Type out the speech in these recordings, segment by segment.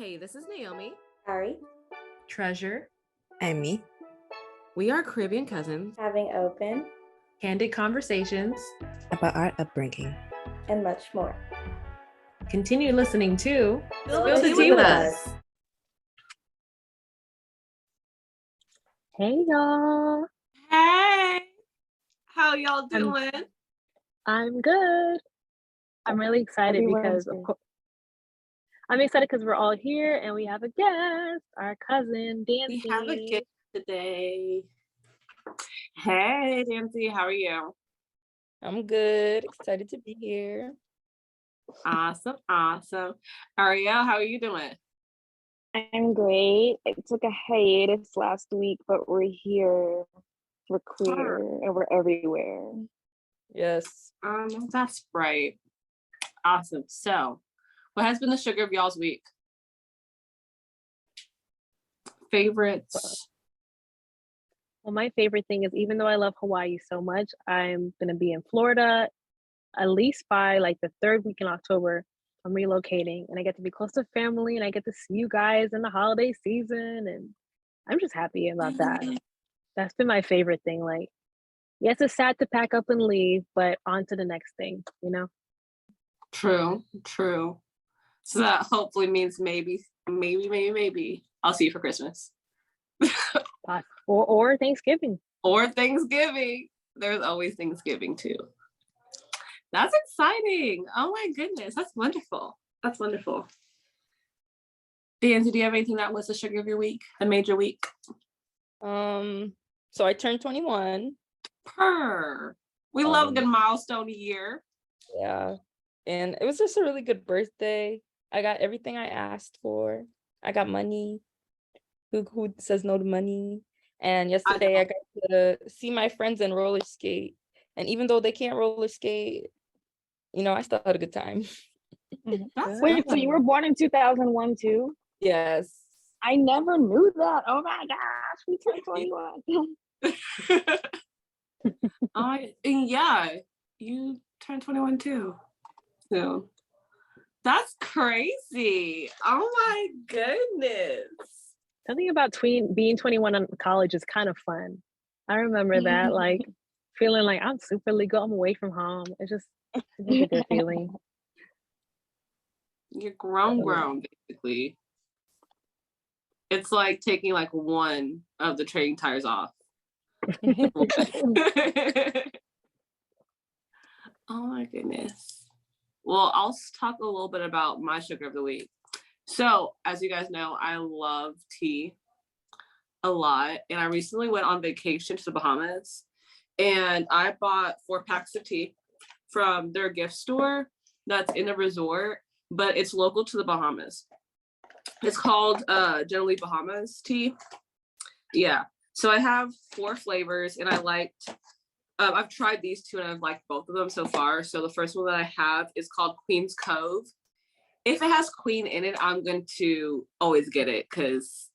Hey, this is Naomi. Ari. Treasure. And me. We are Caribbean cousins Having open, candid conversations about our upbringing. and much more. Continue listening to Spill the Tea with us. Hey y'all. Hey, how y'all doing? I'm good. I'm really excited because I'm excited because we're all here and we have a guest, our cousin Danze. We have a guest today. Hey, Danze, how are you? I'm good. Excited to be here. Awesome. Ariel, how are you doing? I'm great. It took a hiatus last week, but we're here. We're queer and we're everywhere. Yes. That's right. Awesome. So, what has been the sugar of y'all's week? Favorites? Well, my favorite thing is, even though I love Hawaii so much, I'm gonna be in Florida at least by like the third week in October. I'm relocating and I get to be close to family and I get to see you guys in the holiday season, and I'm just happy about that. That's been my favorite thing. Like, yes, it's sad to pack up and leave, but on to the next thing, you know? True. So that hopefully means maybe I'll see you for Christmas. Or Thanksgiving. Or Thanksgiving. There's always Thanksgiving too. That's exciting. Oh my goodness. That's wonderful. Danze, do you have anything that was the sugar of your week? A major week? So I turned 21. We love a good milestone a year. Yeah. And it was just a really good birthday. I got everything I asked for. I got money. Who says no to money? And yesterday I got to see my friends and roller skate. And even though they can't roller skate, you know, I still had a good time. Wait, so you were born in 2001 too? Yes. I never knew that. Oh my gosh, we turned 21. Yeah, you turned 21 too. So that's crazy. Oh my goodness. Something about being 21 in college is kind of fun. I remember that, like feeling like I'm super legal, I'm away from home. It's a good feeling. You're grown, basically. It's like taking like one of the trading tires off. Oh my goodness. Well, I'll talk a little bit about my sugar of the week. So, as you guys know, I love tea a lot. And I recently went on vacation to the Bahamas. And I bought 4 packs of tea from their gift store that's in a resort, but it's local to the Bahamas. It's called generally Bahamas Tea. Yeah. So I have 4 flavors, and I liked, I've tried these 2 and I've liked both of them so far. So the first one that I have is called Queen's Cove. If it has queen in it, I'm going to always get it because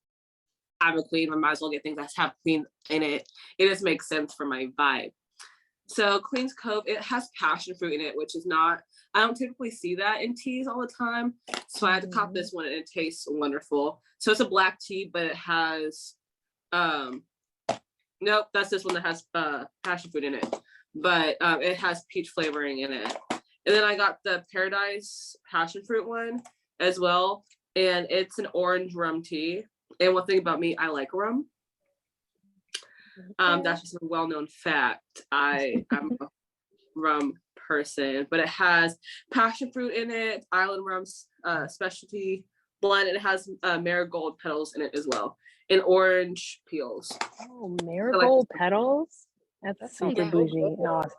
I'm a queen. I might as well get things that have queen in it. It just makes sense for my vibe. So Queen's Cove, it has passion fruit in it, which is not, I don't typically see that in teas all the time. So I had to cop this one and it tastes wonderful. So it's a black tea, but it has, nope, that's this one that has passion fruit in it. But it has peach flavoring in it. And then I got the Paradise passion fruit one as well. And it's an orange rum tea. And one thing about me, I like rum. That's just a well-known fact. I'm a rum person, but it has passion fruit in it, island rum specialty blend. It has marigold petals in it as well, and orange peels. Oh, marigold petals? That's super bougie. Awesome.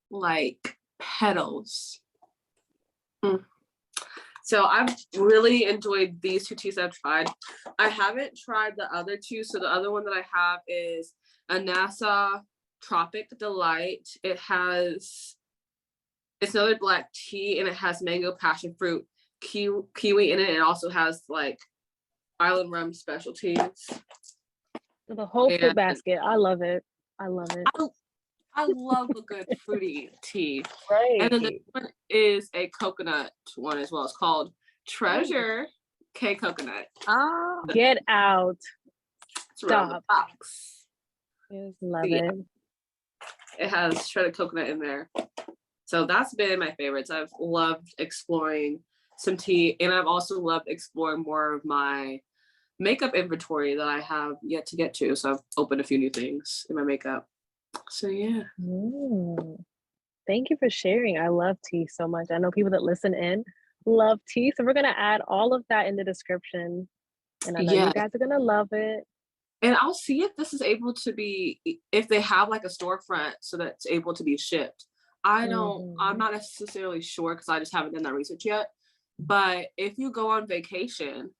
Like petals. So I've really enjoyed these 2 teas I've tried. I haven't tried the other 2. So the other one that I have is a Nassau Tropic Delight. It's another black tea, and it has mango, passion fruit, kiwi in it. It also has like island rum specialties. So the whole fruit basket. I love it. I love a good fruity tea. Right. And then this one is a coconut one as well. It's called Treasure. K coconut. Oh, Get out. It's around the Stop. box. Yes, love Yeah. it. It has shredded coconut in there. So that's been my favorites. I've loved exploring some tea, and I've also loved exploring more of my makeup inventory that I have yet to get to. So I've opened a few new things in my makeup. So yeah. Thank you for sharing. I love tea so much. I know people that listen in love tea. So we're going to add all of that in the description. And I know Yeah. you guys are going to love it. And I'll see if this is able to be, if they have like a storefront so that it's able to be shipped. I'm not necessarily sure because I just haven't done that research yet. But if you go on vacation,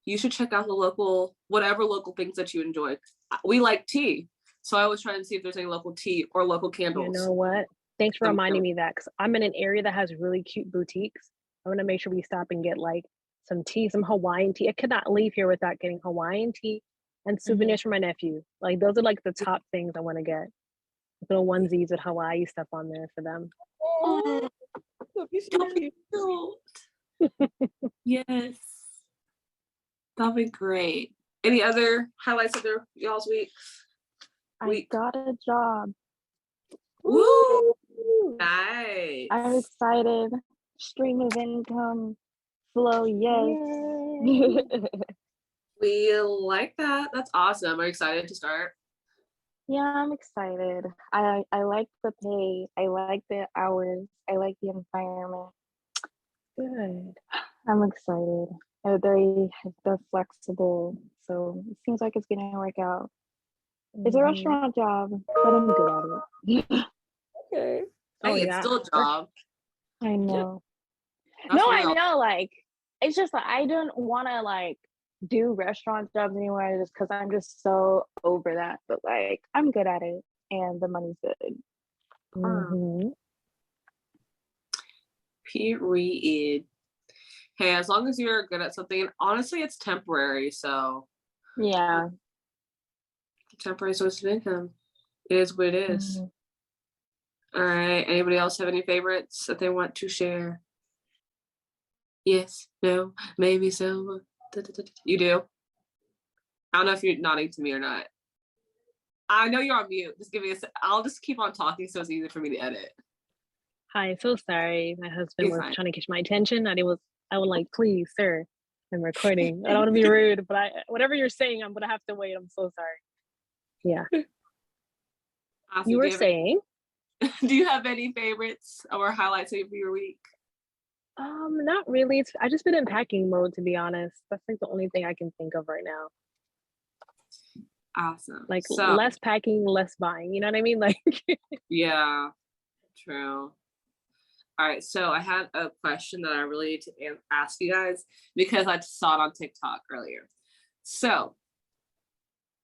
you should check out the local, whatever local things that you enjoy. We like tea. So I was trying to see if there's any local tea or local candles. You know what? Thanks for reminding me that, because I'm in an area that has really cute boutiques. I want to make sure we stop and get like some tea, some Hawaiian tea. I could not leave here without getting Hawaiian tea and souvenirs for my nephew. Like those are like the top things I want to get. Little onesies with Hawaii stuff on there for them. Oh, yes. That'll be great. Any other highlights of y'all's week? I got a job. Woo! Nice. I'm excited. Stream of income flow, yes. We like that. That's awesome. Are you excited to start? Yeah, I'm excited. I like the pay. I like the hours. I like the environment. Good. I'm excited. They're flexible, so it seems like it's gonna work out. It's a restaurant job, but I'm good at it. Okay. Hey, it's still a job. I know. That's No, real. I know. Like, it's just like I don't want to like do restaurant jobs anymore, just because I'm just so over that. But like, I'm good at it, and the money's good. Period. Hey, as long as you're good at something, and honestly, it's temporary. So Yeah. temporary source of income. It is what it is. All right. Anybody else have any favorites that they want to share? Yes, no, maybe so. You do? I don't know if you're nodding to me or not. I know you're on mute. Just give me a sec. I'll just keep on talking so it's easy for me to edit. Hi, so sorry. My husband You're was fine. trying to catch my attention, and I was like, please, sir, I'm recording. I don't want to be rude, but whatever you're saying, I'm gonna have to wait. I'm so sorry. Yeah. Awesome. You were saying? Do you have any favorites or highlights of your week? Not really. I just been in packing mode, to be honest. That's like the only thing I can think of right now. Awesome. Like so, less packing, less buying. You know what I mean? Like yeah, true. All right, so I had a question that I really need to ask you guys because I saw it on TikTok earlier. So,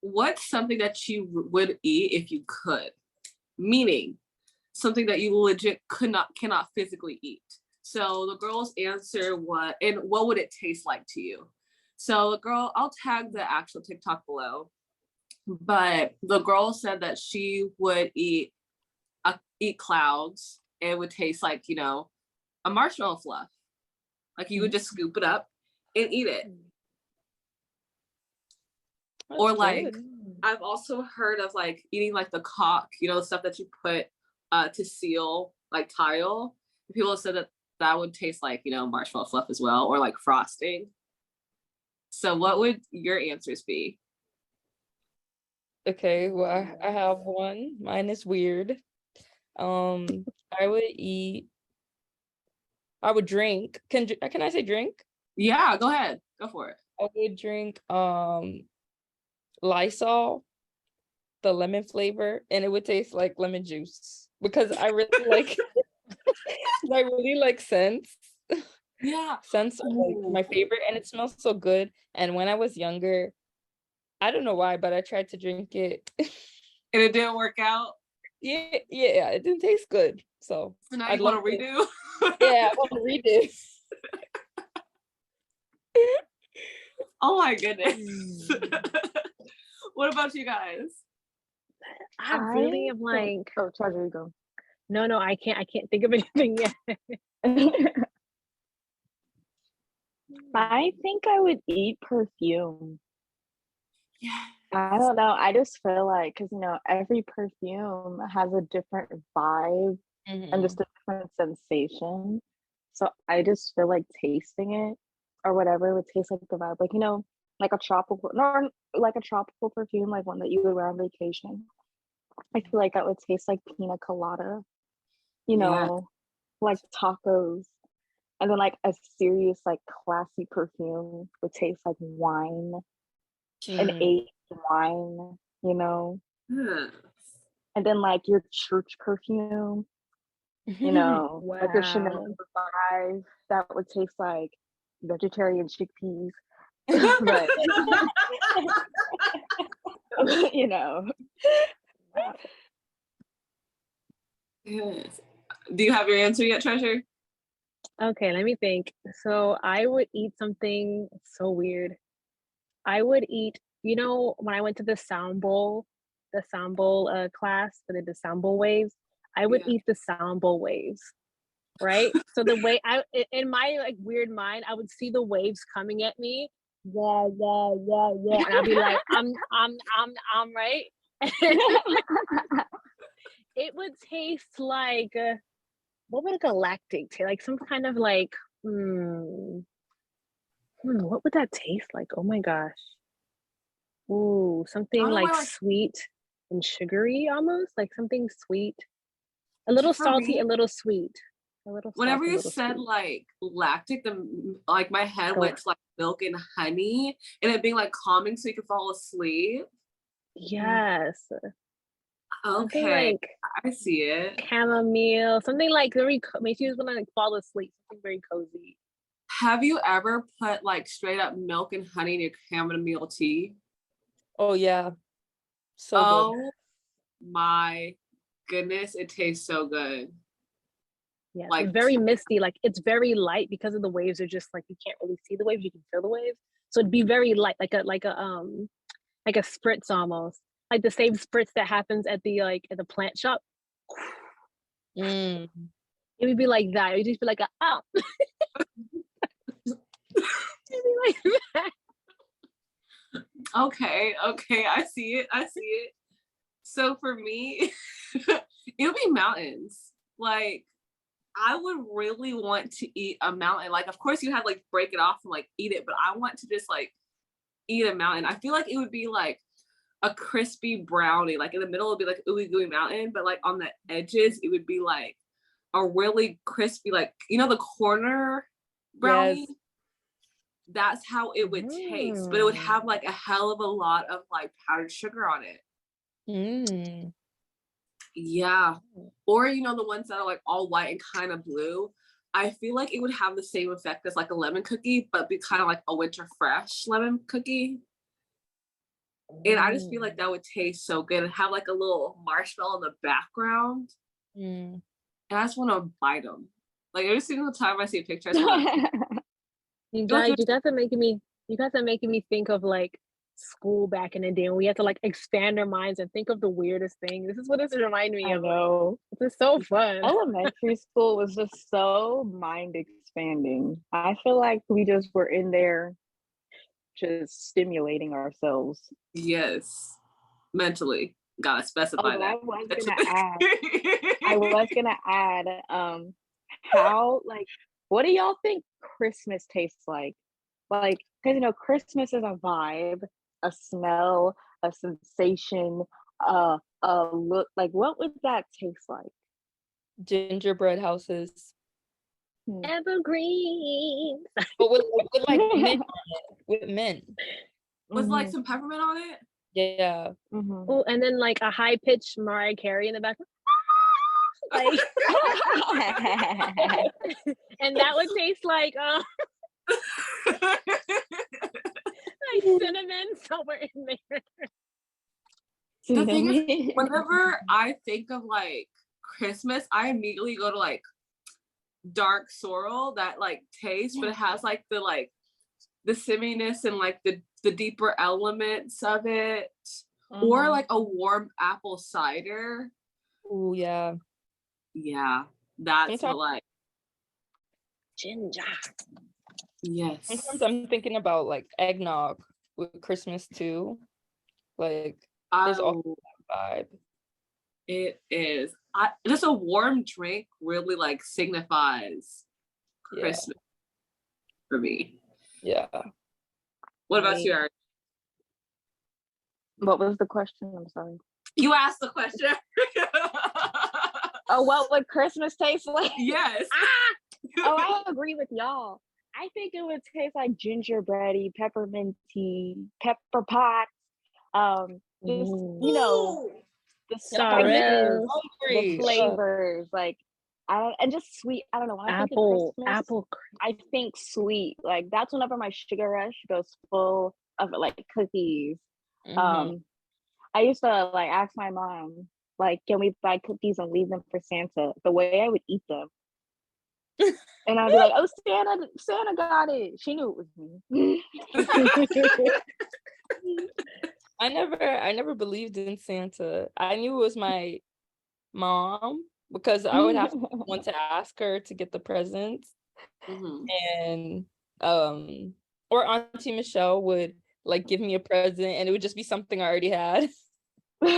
what's something that you would eat if you could? Meaning, something that you legit cannot physically eat. So the girls answer what would it taste like to you? So the girl, I'll tag the actual TikTok below, but the girl said that she would eat clouds. It would taste like, a marshmallow fluff. Like you would just scoop it up and eat it. That's or like good. I've also heard of like eating like the caulk, the stuff that you put to seal like tile. People have said that would taste like, marshmallow fluff as well, or like frosting. So what would your answers be? Okay, well, I have one. Mine is weird. I would drink. Can I say drink? Yeah, go ahead. Go for it. I would drink Lysol, the lemon flavor, and it would taste like lemon juice because I really like scents. Yeah. Scents are like my favorite, and it smells so good. And when I was younger, I don't know why, but I tried to drink it. And it didn't work out. Yeah, it didn't taste good. So now I'd you want love to redo? Yeah, I want to redo. Oh my goodness. What about you guys? I really am like, oh, Treasure, go. No, I can't think of anything yet. I think I would eat perfume. Yeah. I don't know. I just feel like, because every perfume has a different vibe and just a different sensation. So I just feel like tasting it or whatever would taste like the vibe. Like, like a tropical, no, like a tropical perfume, like one that you would wear on vacation. I feel like that would taste like pina colada, Yeah. like tacos. And then like a serious, like classy perfume would taste like wine, an aged wine, Yeah. and then like your church perfume, like your Chanel Wow. 5, that would taste like vegetarian chickpeas. But Yes. Do you have your answer yet, Treasure? Okay, let me think. So I would eat something so weird. I would eat, when I went to the sound bowl class for the sound bowl waves, I would Yeah. eat the sound bowl waves, right? So the way in my like weird mind, I would see the waves coming at me, wah wah wah wah, and I'd be like, I'm right. It would taste like what would a galactic taste like? Some kind of like, what would that taste like? Oh my gosh. Ooh, I something don't know like why, sweet and sugary almost, like something sweet. A little for salty, me, a little sweet. A little whenever salty, a you little said sweet. like lactic, like my head Go. went to like milk and honey and it being like calming so you could fall asleep. Yes. Something Okay, like I see it. chamomile, something like very makes you want to like fall asleep, something very cozy. Have you ever put like straight up milk and honey in your chamomile tea? Oh yeah, so good. Oh my goodness, it tastes so good. Yes, Like it's very misty, like it's very light because of the waves are just like you can't really see the waves, you can feel the waves. So it'd be very light, like a spritz almost. Like the same spritz that happens at the plant shop. Mm. It would be like that. It would just be like It'd be like that. okay, I see it. So for me, it would be mountains. Like I would really want to eat a mountain. Like, of course, you have like break it off and like eat it, but I want to just like eat a mountain. I feel like it would be like a crispy brownie. Like in the middle, it would be like ooey gooey mountain, but like on the edges, it would be like a really crispy, like the corner brownie. Yes. That's how it would taste, but it would have like a hell of a lot of like powdered sugar on it. Mm. Yeah. Or the ones that are like all white and kind of blue. I feel like it would have the same effect as like a lemon cookie, but be kind of like a winter fresh lemon cookie. And I just feel like that would taste so good and have like a little marshmallow in the background. Mm. And I just want to bite them. Like every single time I see a picture, I just want to. You guys are making me think of like school back in the day when we had to like expand our minds and think of the weirdest thing. This is what this is reminding me I of. know. This is so fun. Elementary school was just so mind expanding. I feel like we just were in there just stimulating ourselves. Yes. Mentally. Gotta specify Although that. I was gonna add, how like what do y'all think Christmas tastes like? Like, because Christmas is a vibe, a smell, a sensation, a look. Like, what would that taste like? Gingerbread houses. Evergreen. But with like mint on it. With mint. Was like some peppermint on it? Yeah. Oh, and then like a high pitched Mariah Carey in the back. Like and that would taste like cinnamon somewhere in there. The thing is, whenever I think of like Christmas, I immediately go to like dark sorrel, that like taste, but it has like the simminess and like the deeper elements of it. Or like a warm apple cider. Oh yeah. Yeah. That's what like Ginger. Yes. Sometimes I'm thinking about like eggnog with Christmas too. Like there's all that vibe. It is. Just a warm drink really like signifies Yeah. Christmas for me. Yeah. What about Right. you, Eric? What was the question? I'm sorry. You asked the question. Oh, what would Christmas taste like? Yes. Oh, I agree with y'all. I think it would taste like gingerbready, pepperminty, pepper pot. Just you know, the spices, Sorrel, the Hungry. flavors, like I don't, and just sweet. I don't know. When I think of Christmas, apple. I think sweet. Like that's whenever my sugar rush goes full of like cookies. Mhm. I used to like ask my mom, like, can we buy cookies and leave them for Santa? The way I would eat them. And I'd be like, oh, Santa got it. She knew it was me. I never believed in Santa. I knew it was my mom because I would have to want to ask her to get the presents. Mhm. And or Auntie Michelle would like give me a present and it would just be something I already had. Did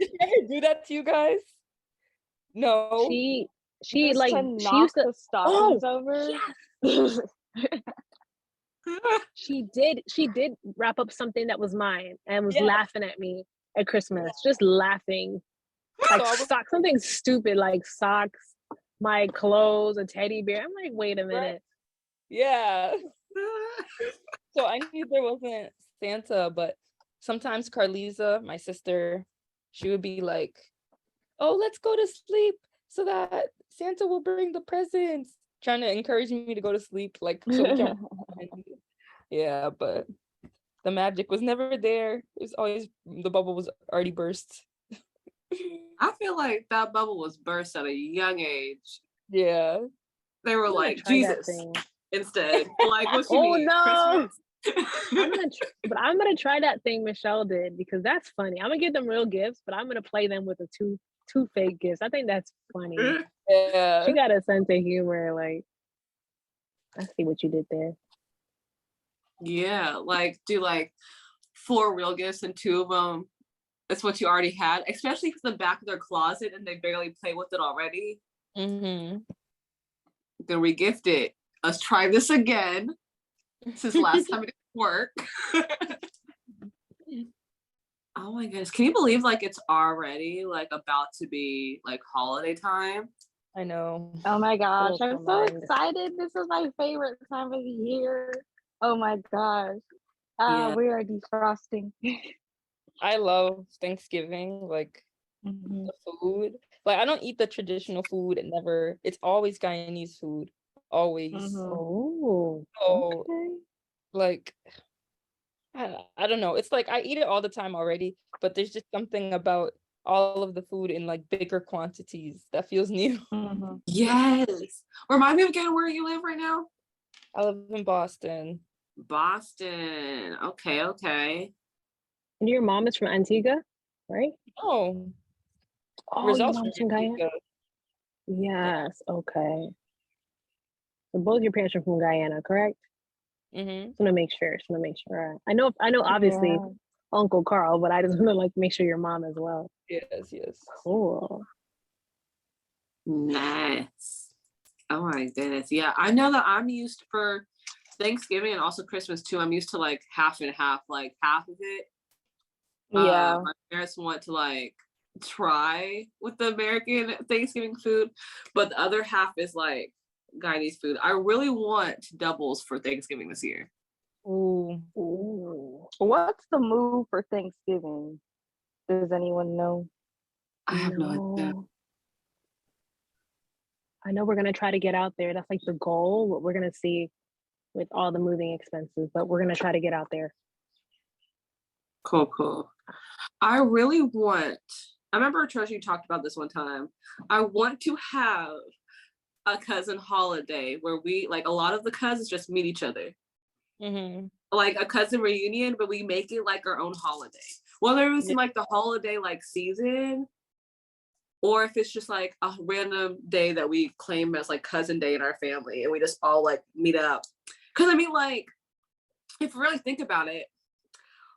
she ever do that to you guys? No. she Just like to she knock used to the stockings over. she did wrap up something that was mine and was Yeah. laughing at me at Christmas, just laughing. Like So I was- socks, something stupid like socks, my clothes, a teddy bear. I'm like, wait a minute. Yeah. So I knew there wasn't Santa, but sometimes Carliza, my sister, she would be like, oh, let's go to sleep so that Santa will bring the presents, trying to encourage me to go to sleep, like so we can. Yeah, but the magic was never there. It was always, the bubble was already burst. I feel like that bubble was burst at a young age. Yeah. They were I'm gonna like, try that Jesus, thing. instead. Like, what you Oh, mean? no. Christmas? I'm gonna try that thing Michelle did because that's funny. I'm gonna give them real gifts, but I'm gonna play them with the two fake gifts. I think that's funny. Yeah. She got a sense of humor. Like, I see what you did there. Yeah, like do like 4 real gifts and 2 of them. That's what you already had, especially if it's the back of their closet and they barely play with it already. Mm-hmm. Then regift it. Let's try this again. Since last time it didn't work. Oh my goodness. Can you believe like it's already like about to be like holiday time? I know. Oh my gosh, Oh, I'm come so on. excited. This is my favorite time of the year. Oh my gosh. Yeah. We are defrosting. I love Thanksgiving, like the food. Like I don't eat the traditional food. It's always Guyanese food. Always. Oh, So okay. like I don't know. It's like I eat it all the time already, but there's just something about all of the food in like bigger quantities that feels new. Yes. Remind me again where you live right now? I live in Boston. Boston. Okay. And your mom is from Antigua, right? Oh, Oh, your results mom's from from Guyana. Antigua. Yes. Okay. So both your parents are from Guyana, correct? Mm-hmm. Just want to make sure. I know. Obviously, Yeah. Uncle Carl, but I just want to like make sure your mom as well. Yes. Cool. Nice. Oh my goodness. Yeah, I know that I'm used for Thanksgiving and also Christmas too. I'm used to like half and half, like half of it. Yeah. My parents want to like try with the American Thanksgiving food, but the other half is like Guyanese food. I really want doubles for Thanksgiving this year. Ooh. What's the move for Thanksgiving? Does anyone know? I have no idea. I know we're gonna try to get out there. That's like the goal. What we're gonna see with all the moving expenses, but we're gonna try to get out there. Cool. I really want, I remember Treasure, you talked about this one time. I want to have a cousin holiday where we like a lot of the cousins just meet each other. Mm-hmm. Like a cousin reunion, but we make it like our own holiday. Whether it was in like the holiday like season or if it's just like a random day that we claim as like cousin day in our family and we just all like meet up. Because I mean, like, if you really think about it,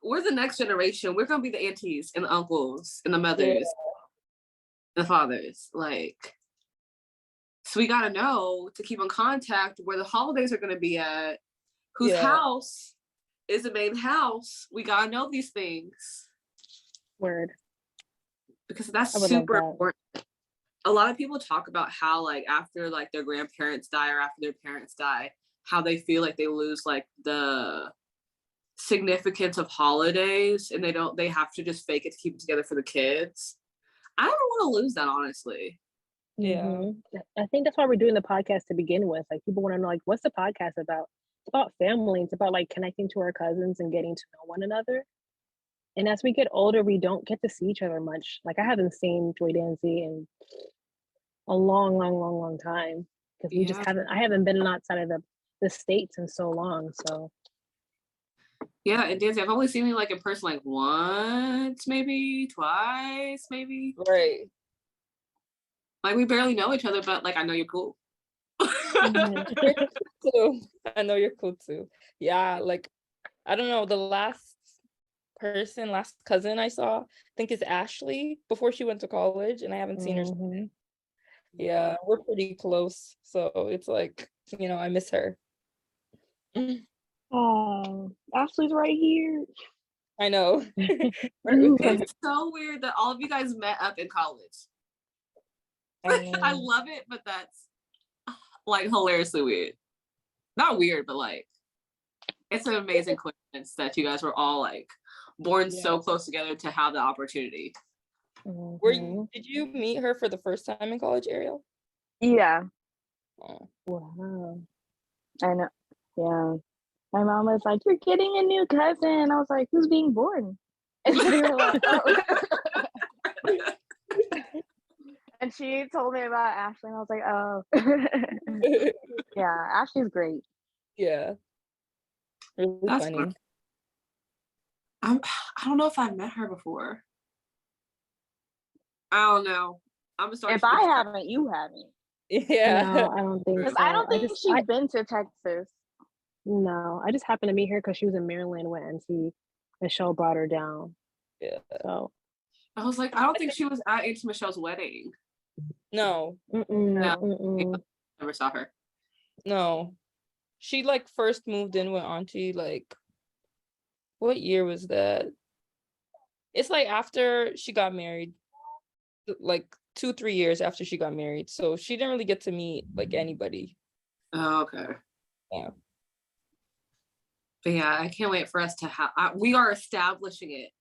we're the next generation. We're gonna be the aunties and the uncles and the mothers, and the fathers. Like, so we gotta know to keep in contact where the holidays are gonna be at, whose house is the main house. We gotta know these things. Word. Because that's I would love super that. important. A lot of people talk about how like after like their grandparents die or after their parents die, how they feel like they lose like the significance of holidays and they have to just fake it to keep it together for the kids. I don't want to lose that, honestly. Yeah. Mhm. I think that's why we're doing the podcast to begin with. Like, people want to know, like, what's the podcast about? It's about family. It's about like connecting to our cousins and getting to know one another. And as we get older, we don't get to see each other much. Like, I haven't seen Joy Danze in a long time because we just haven't. I haven't been outside of the states in so long. So Yeah, and Danzy, I've only seen you like in person like once, maybe twice, maybe. Right. Like we barely know each other, but like I know you're cool. Too. I know you're cool too. Yeah, like I don't know, the last cousin I saw, I think is Ashley before she went to college, and I haven't seen her since. Yeah, we're pretty close, so it's like, I miss her. Oh, Ashley's right here. I know. It's so weird that all of you guys met up in college. I love it, but that's like hilariously weird. Not weird, but like it's an amazing coincidence that you guys were all like born so close together to have the opportunity. Did you meet her for the first time in college, Ariel? Yeah. Oh. Wow. I know. Yeah. My mom was like, "You're getting a new cousin." I was like, "Who's being born?" And they were like, "Oh." And she told me about Ashley, and I was like, "Oh." Yeah, Ashley's great. Yeah. Really That's funny. fun. I don't know if I've met her before. I don't know. I'm gonna start. If I haven't, you haven't. Yeah. No, I don't think Because so. I don't think she's been to Texas. No, I just happened to meet her because she was in Maryland when NC Michelle brought her down. Yeah. So I was like, I don't think she was at Auntie Michelle's wedding. No. Never saw her. No. She like first moved in with Auntie, like what year was that? It's like after she got married, like 2-3 years after she got married. So she didn't really get to meet like anybody. Oh, okay. Yeah. But yeah, I can't wait for us to have. We are establishing it.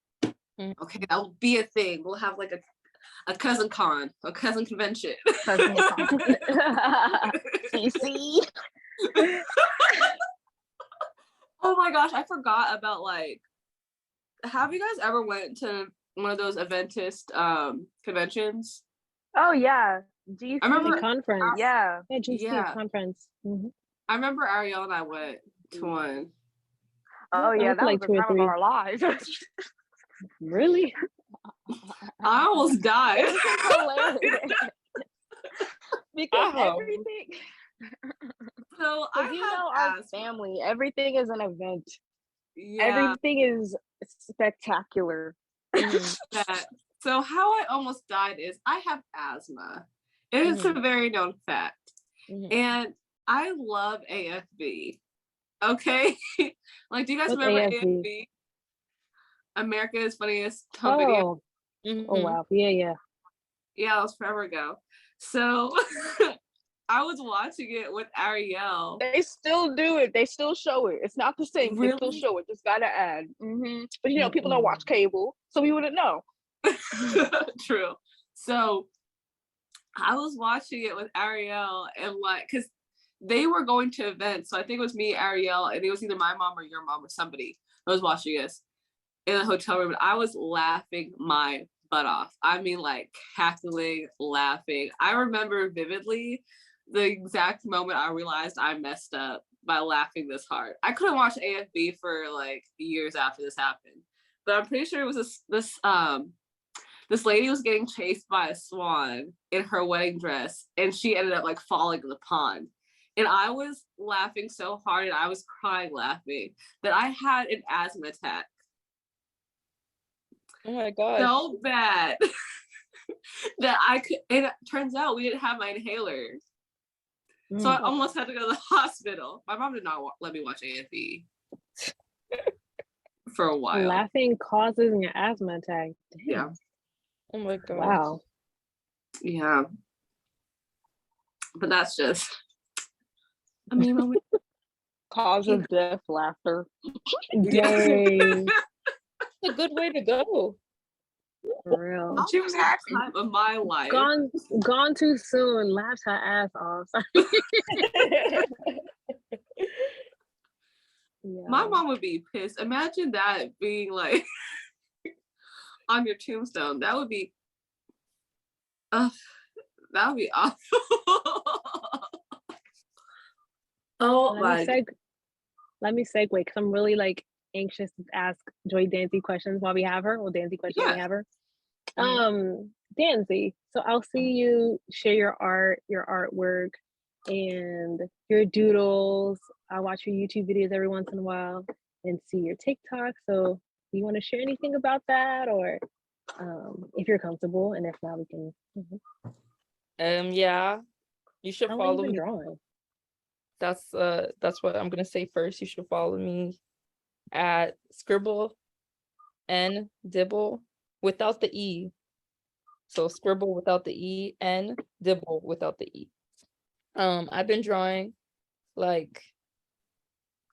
Okay, that will be a thing. We'll have like a cousin con, a cousin convention. Cousin con. CC. Oh my gosh, I forgot about like. Have you guys ever went to one of those Adventist conventions? Oh yeah, I remember conference. Yeah, GC conference. I remember Ariel and I went to one. Oh yeah, that like was the time of our lives. Really? I almost died. It was hilarious. Because everything. So our family, everything is an event. Yeah. Everything is spectacular. So how I almost died is I have asthma. It is a very known fact. And I love AFB. Okay? Like, do you guys remember AFB? America's Funniest Home Video? Oh, wow. Yeah. Yeah, that was forever ago. So I was watching it with Ariel. They still do it. They still show it. It's not the same. Really? They still show it. Just gotta add. But people don't watch cable, so we wouldn't know. True. So I was watching it with Ariel and like, because they were going to events. So I think it was me, Ariel, and it was either my mom or your mom or somebody that was watching us in a hotel room. And I was laughing my butt off. I mean, like cackling, laughing. I remember vividly the exact moment I realized I messed up by laughing this hard. I couldn't watch AFB for like years after this happened, but I'm pretty sure it was this This lady was getting chased by a swan in her wedding dress, and she ended up like falling in the pond. And I was laughing so hard, and I was crying laughing that I had an asthma attack. Oh my gosh. So bad that I could. And it turns out we didn't have my inhaler, so I almost had to go to the hospital. My mom did not let me watch AFE for a while. Laughing causes an asthma attack. Damn. Yeah. Oh my god. Wow. Yeah. But that's just. I mean, Cause of death laughter. Dang. It's a good way to go. For real. she was having the time of my life. Gone too soon. Laughed her ass off. Yeah. My mom would be pissed. Imagine that being like on your tombstone. That would be awful. Oh my. Let me segue because I'm really like anxious to ask Joy Danze questions while we have her. Well, Danze questions while we have her. Danze, so I'll see you share your art, your artwork, and your doodles. I watch your YouTube videos every once in a while and see your TikTok. So do you want to share anything about that, or if you're comfortable, and if not, we can. Yeah, you should follow me. Drawing. That's what I'm gonna say first. You should follow me at Scribble N Dibble without the E. So Scribble without the E and Dibble without the E. I've been drawing like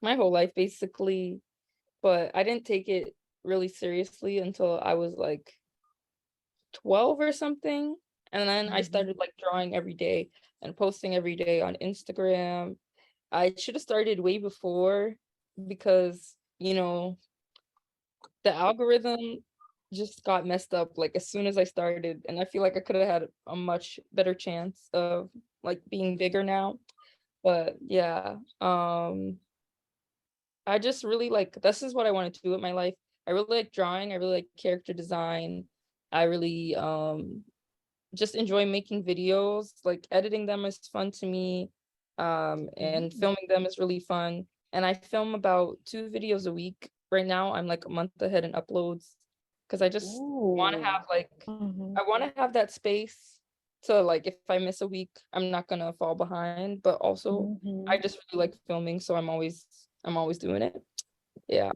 my whole life basically, but I didn't take it really seriously until I was like 12 or something. And then I started like drawing every day and posting every day on Instagram. I should have started way before because, you know, the algorithm just got messed up like as soon as I started, and I feel like I could have had a much better chance of like being bigger now. But yeah, I just really like, this is what I want to do with my life. I really like drawing. I really like character design. I really just enjoy making videos. Like editing them is fun to me. And filming them is really fun. And I film about 2 videos a week. Right now, I'm like a month ahead in uploads because I just want to have like, I want to have that space to like, if I miss a week, I'm not gonna fall behind. But also, I just really like filming, so I'm always doing it. Yeah.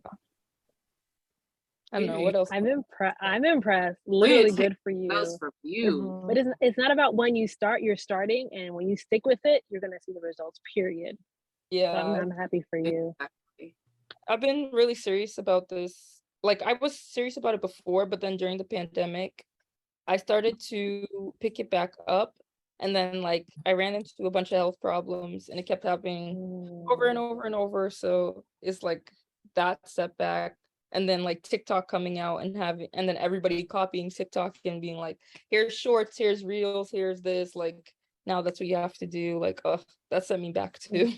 I don't know what else. I'm impressed. Literally good for you. That was for you. But it's not about when you start, you're starting, and when you stick with it, you're gonna see the results, period. Yeah. So I'm happy for you. Exactly. I've been really serious about this. Like I was serious about it before, but then during the pandemic, I started to pick it back up. And then like I ran into a bunch of health problems and it kept happening over and over and over. So it's like that setback. And then like TikTok coming out and then everybody copying TikTok and being like, here's shorts, here's reels, here's this. Like now that's what you have to do. Like, that set me back too.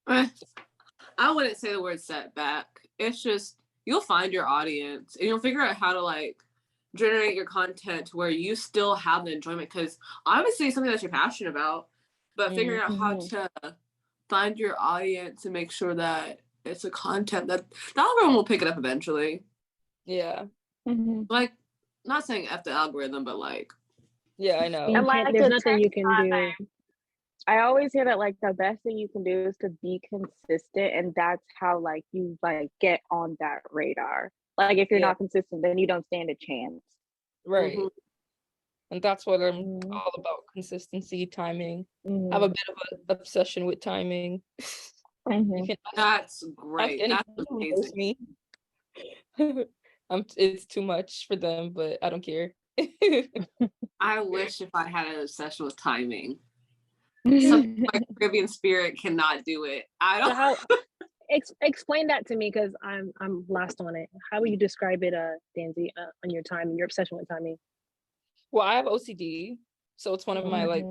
I wouldn't say the word setback. It's just you'll find your audience and you'll figure out how to like generate your content to where you still have the enjoyment, because obviously it's something that you're passionate about, but figuring out how to find your audience and make sure that it's a content that the algorithm will pick it up eventually. Yeah. Like, not saying F the algorithm, but like, yeah, I know. And like there's nothing you can do. I always hear that like the best thing you can do is to be consistent, and that's how like you like get on that radar. Like if you're not consistent, then you don't stand a chance. Right. And that's what I'm all about: consistency, timing. I have a bit of an obsession with timing. That's great. That's amazing. Me. It's too much for them, but I don't care. I wish if I had an obsession with timing. Something like Caribbean Spirit cannot do it. I don't. So how, explain that to me, because I'm lost on it. How would you describe it, Danze, on your timing, your obsession with timing? Well, I have OCD, so it's one of my like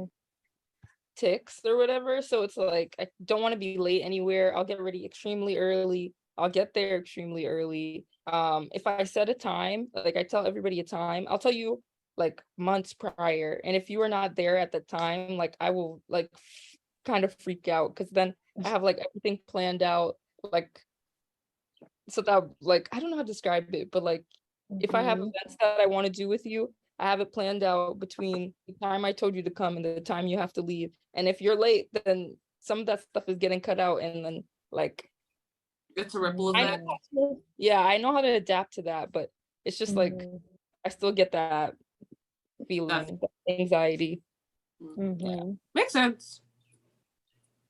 tics or whatever. So it's like I don't want to be late anywhere. I'll get ready extremely early. I'll get there extremely early. If I set a time, like I tell everybody a time, I'll tell you like months prior. And if you are not there at the time, like I will like kind of freak out because then I have like everything planned out, like so that like I don't know how to describe it, but like if I have events that I want to do with you, I have it planned out between the time I told you to come and the time you have to leave. And if you're late, then some of that stuff is getting cut out, and then like It's a ripple I effect. know yeah, I know how to adapt to that, but it's just like I still get that feeling, that anxiety. Makes sense.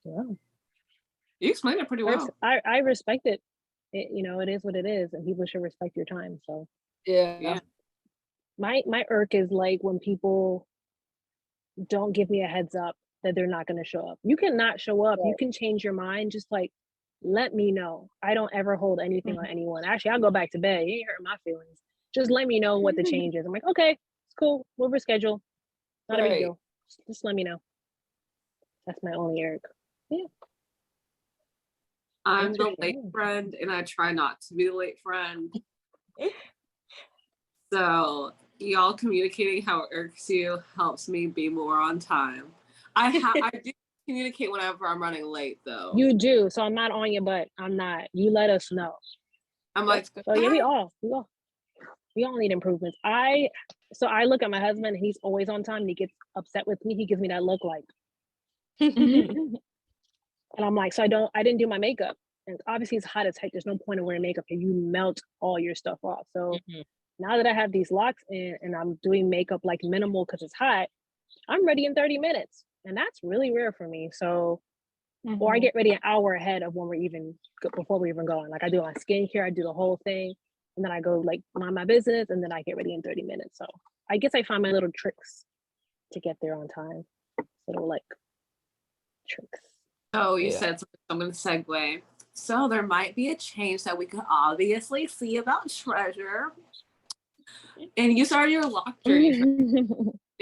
Yeah. You explained it pretty well. I respect it. You know, it is what it is, and people should respect your time. So Yeah. my irk is like when people don't give me a heads up that they're not going to show up. You can not show up. You can change your mind. Just like let me know. I don't ever hold anything on anyone. Actually, I'll go back to bed. You ain't hurting my feelings. Just let me know what the change is. I'm like, okay, it's cool. We'll reschedule. Not a big deal. Just let me know. That's my only irk. Yeah. I'm the late friend, and I try not to be the late friend. So y'all communicating how it irks you helps me be more on time. I do communicate whenever I'm running late, though. You do. So I'm not on your butt. I'm not. You let us know. I'm like, so yeah, we all need improvements. I look at my husband, and he's always on time, and he gets upset with me. He gives me that look like, and I'm like, so I didn't do my makeup. And obviously it's hot as heck. There's no point in wearing makeup here. You melt all your stuff off. So now that I have these locks in and I'm doing makeup like minimal because it's hot, I'm ready in 30 minutes. And that's really rare for me. So, or I get ready an hour ahead of when before we're even going. Like I do my skincare, I do the whole thing. And then I go like mind my business, and then I get ready in 30 minutes. So I guess I find my little tricks to get there on time. Little like tricks. Oh, you said something. I'm going to segue. So there might be a change that we could obviously see about Treasure. And you started your lock journey.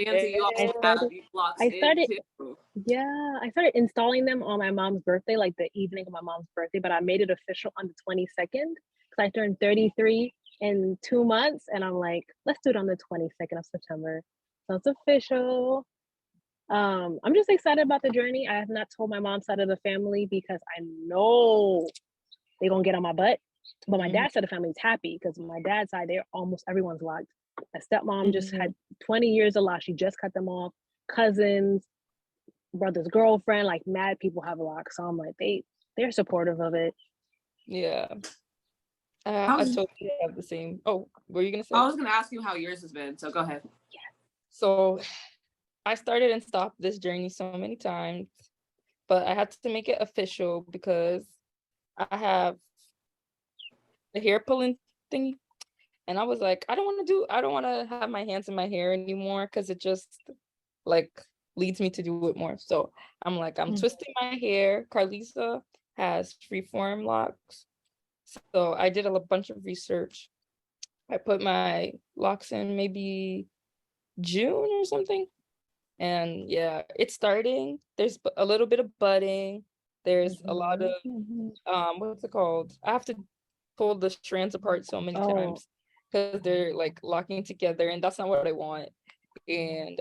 Danze, you also have locks I started installing them on my mom's birthday, like the evening of my mom's birthday, but I made it official on the 22nd because I turned 33 in 2 months, and I'm like, let's do it on the 22nd of September. So it's official. I'm just excited about the journey. I have not told my mom's side of the family because I know they're gonna get on my butt. But my dad's side of the family is happy because my dad's side, they're almost everyone's locked. My stepmom just had 20 years of lock. She just cut them off. Cousins, brother's girlfriend, like mad people have locks. So I'm like, they're supportive of it. Yeah. I totally have the same. Oh, what were you gonna say? I was gonna ask you how yours has been. So go ahead. Yeah. So I started and stopped this journey so many times, but I had to make it official because I have the hair pulling thingy. And I was like, I don't want to have my hands in my hair anymore because it just like leads me to do it more. So I'm like, I'm twisting my hair. Carlisa has freeform locks. So I did a bunch of research. I put my locks in maybe June or something. And yeah, it's starting. There's a little bit of budding. There's a lot of what's it called? I have to pull the strands apart so many times because they're like locking together, and that's not what I want. And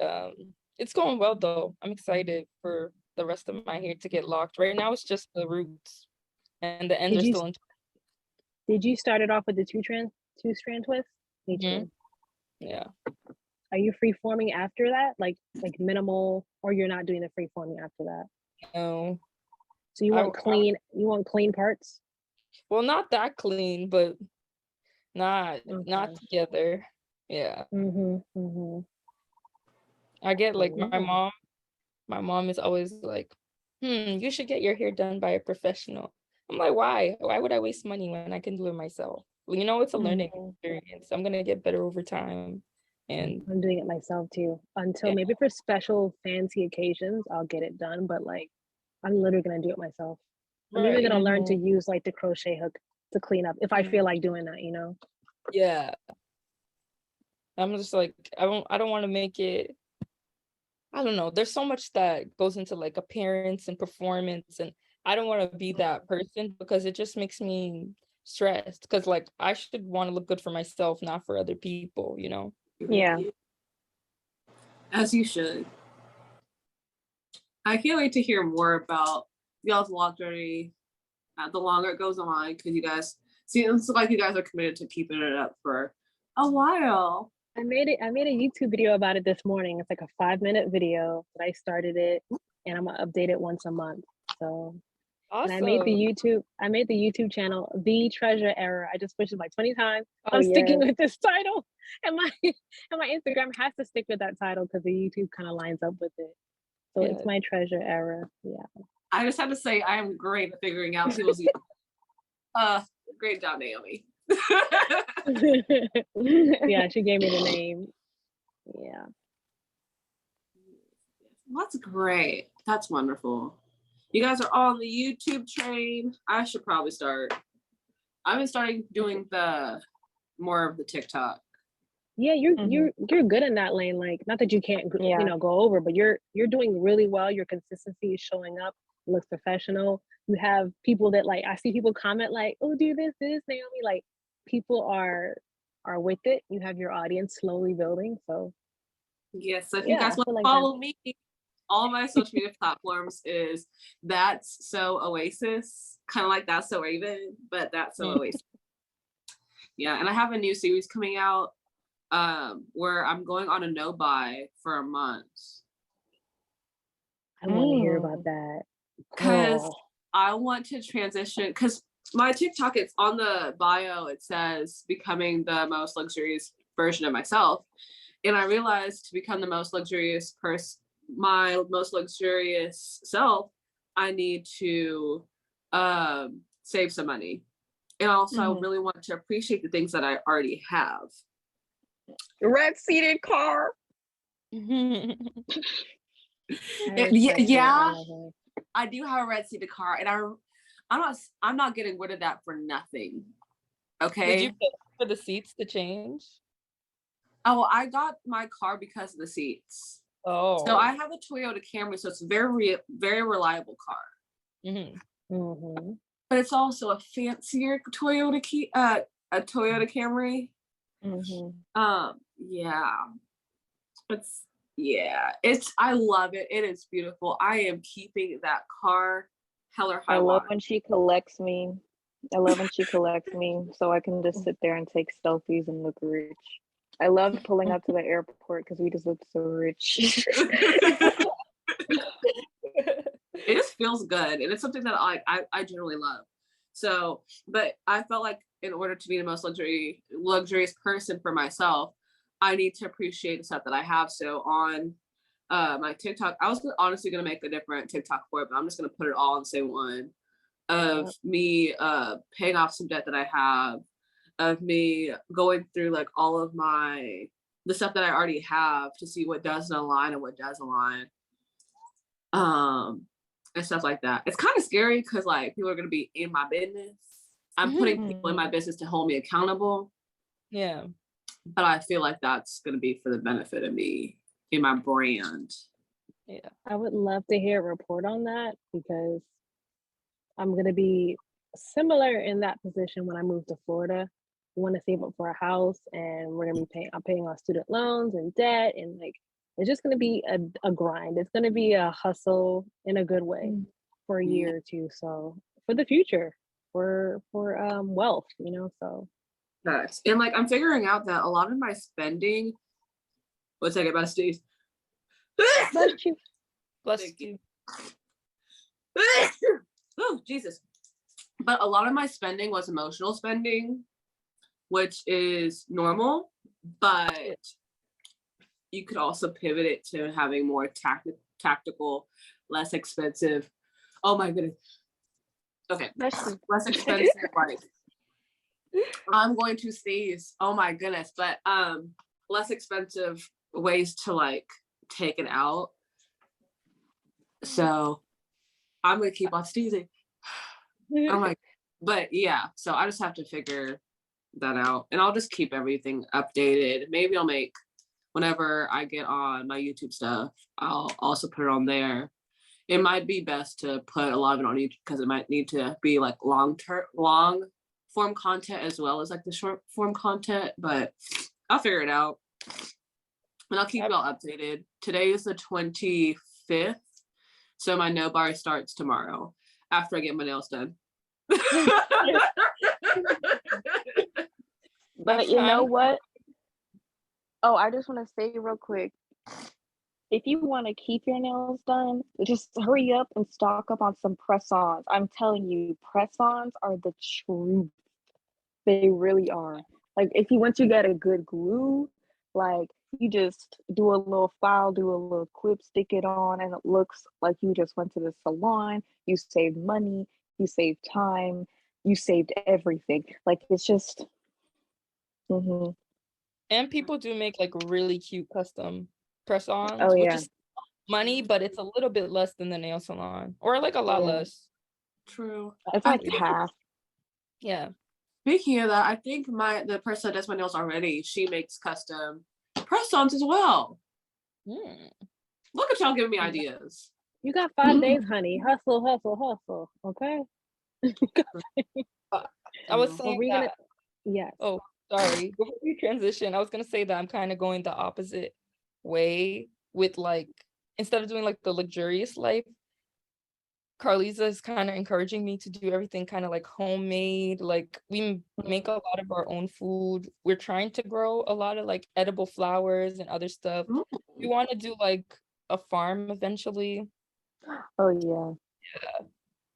it's going well though. I'm excited for the rest of my hair to get locked. Right now it's just the roots, and the ends are still in. Did you start it off with the two strand twist? Me too. Yeah. Are you free forming after that? Like minimal, or you're not doing the free forming after that? No. So you want clean parts? Well, not that clean, but not together. Yeah. I get like my mom is always like, you should get your hair done by a professional. I'm like, why? Why would I waste money when I can do it myself? Well, you know, it's a learning experience. I'm gonna get better over time. And I'm doing it myself too. Until maybe for special fancy occasions, I'll get it done. But like, I'm literally gonna do it myself. I'm even gonna learn to use like the crochet hook to clean up if I feel like doing that, you know? Yeah. I'm just like, I don't want to make it, I don't know. There's so much that goes into like appearance and performance, and I don't want to be that person because it just makes me stressed because like I should want to look good for myself, not for other people, you know? Yeah. As you should. I can't wait to hear more about y'all's vlog journey the longer it goes on, because you guys seems like you guys are committed to keeping it up for a while. I made a YouTube video about it this morning. It's like a 5-minute video that I started it, and I'm gonna update it once a month. So, Awesome. and I made the YouTube channel The Treasure Era. I just pushed it like 20 times. Oh, I'm sticking yes. with this title, and my Instagram has to stick with that title because the YouTube kind of lines up with it. So Yeah. it's my Treasure Era. Yeah. I just have to say I am great at figuring out people's great job, Naomi. Yeah, she gave me the name. Yeah. That's great. That's wonderful. You guys are all on the YouTube train. I should probably start. I've been starting doing the more of the TikTok. Yeah, you're good in that lane. Like, not that you can't go over, but you're doing really well. Your consistency is showing up. It looks professional. You have people that like, I see people comment like, "Oh, do this, Naomi." Like, people are with it. You have your audience slowly building. So yes, so if you yeah, guys I want feel to like follow me, all my social media platforms is That's So Oasis, kind of like That's So Raven, but That's So Oasis. Yeah, and I have a new series coming out where I'm going on a no buy for a month. I want to hear about that. Because Oh. I want to transition, because my TikTok, it's on the bio, it says becoming the most luxurious version of myself. And I realized to become the most luxurious person, my most luxurious self, I need to save some money. And also I really want to appreciate the things that I already have. Red seated car. Yeah, I do have a red seated car, and I'm not getting rid of that for nothing. Okay. Did you pay for the seats to change? Oh, I got my car because of the seats. Oh. So I have a Toyota Camry, so it's a very, very reliable car. But it's also a fancier Toyota Camry. I love it. It is beautiful. I am keeping that car hell or high I love water. when she collects me. I love when she collects me so I can just sit there and take selfies and look rich. I love pulling up to the airport because we just look so rich. It just feels good, and it's something that I generally love. So, but I felt like in order to be the most luxurious person for myself, I need to appreciate the stuff that I have. So on my TikTok, I was honestly gonna make a different TikTok for it, but I'm just gonna put it all in the same one of me paying off some debt that I have, of me going through like all of the stuff that I already have to see what doesn't align and what does align. And stuff like that. It's kind of scary because like people are gonna be in my business. I'm putting people in my business to hold me accountable. Yeah. But I feel like that's gonna be for the benefit of me in my brand. Yeah. I would love to hear a report on that because I'm gonna be similar in that position when I move to Florida. We want to save up for a house, and we're gonna be paying off student loans and debt, and like it's just gonna be a grind. It's gonna be a hustle in a good way for a year or two. So for the future, for wealth, so. Nice. And like I'm figuring out that a lot of my spending, let's take it by Steve. Bless you. Bless you. Oh, Jesus. But a lot of my spending was emotional spending, which is normal, but you could also pivot it to having more tactical, less expensive. Oh my goodness. Okay. Less expensive, like I'm going to sneeze. Oh my goodness. But less expensive ways to like take it out. So I'm gonna keep on sneezing. Oh my, but yeah, so I just have to figure that out, and I'll just keep everything updated. Maybe I'll make, whenever I get on my YouTube stuff, I'll also put it on there. It might be best to put a lot of it on YouTube because it might need to be like long form content as well as like the short form content, but I'll figure it out. And I'll keep y'all updated. Today is the 25th. So my no bar starts tomorrow after I get my nails done. But you know what? Oh, I just want to say real quick. If you want to keep your nails done, just hurry up and stock up on some press-ons. I'm telling you, press-ons are the truth. They really are. Like once you get a good glue, like you just do a little file, do a little clip, stick it on, and it looks like you just went to the salon. You saved money, you saved time, you saved everything. Like it's just. And people do make like really cute custom press-ons, Oh which yeah. is money, but it's a little bit less than the nail salon, or like a lot Yeah. less. True. It's like half. Yeah. Speaking of that, I think the person that does my nails already, she makes custom press-ons as well. Look at y'all giving me ideas. You got 5 days, honey. Hustle, hustle, hustle. Okay. I was saying that. Yes. Oh, sorry. Before we transition, I was gonna say that I'm kind of going the opposite way with like, instead of doing like the luxurious life, Carlisa is kind of encouraging me to do everything kind of like homemade. Like we make a lot of our own food. We're trying to grow a lot of like edible flowers and other stuff. We want to do like a farm eventually. Oh yeah. Yeah.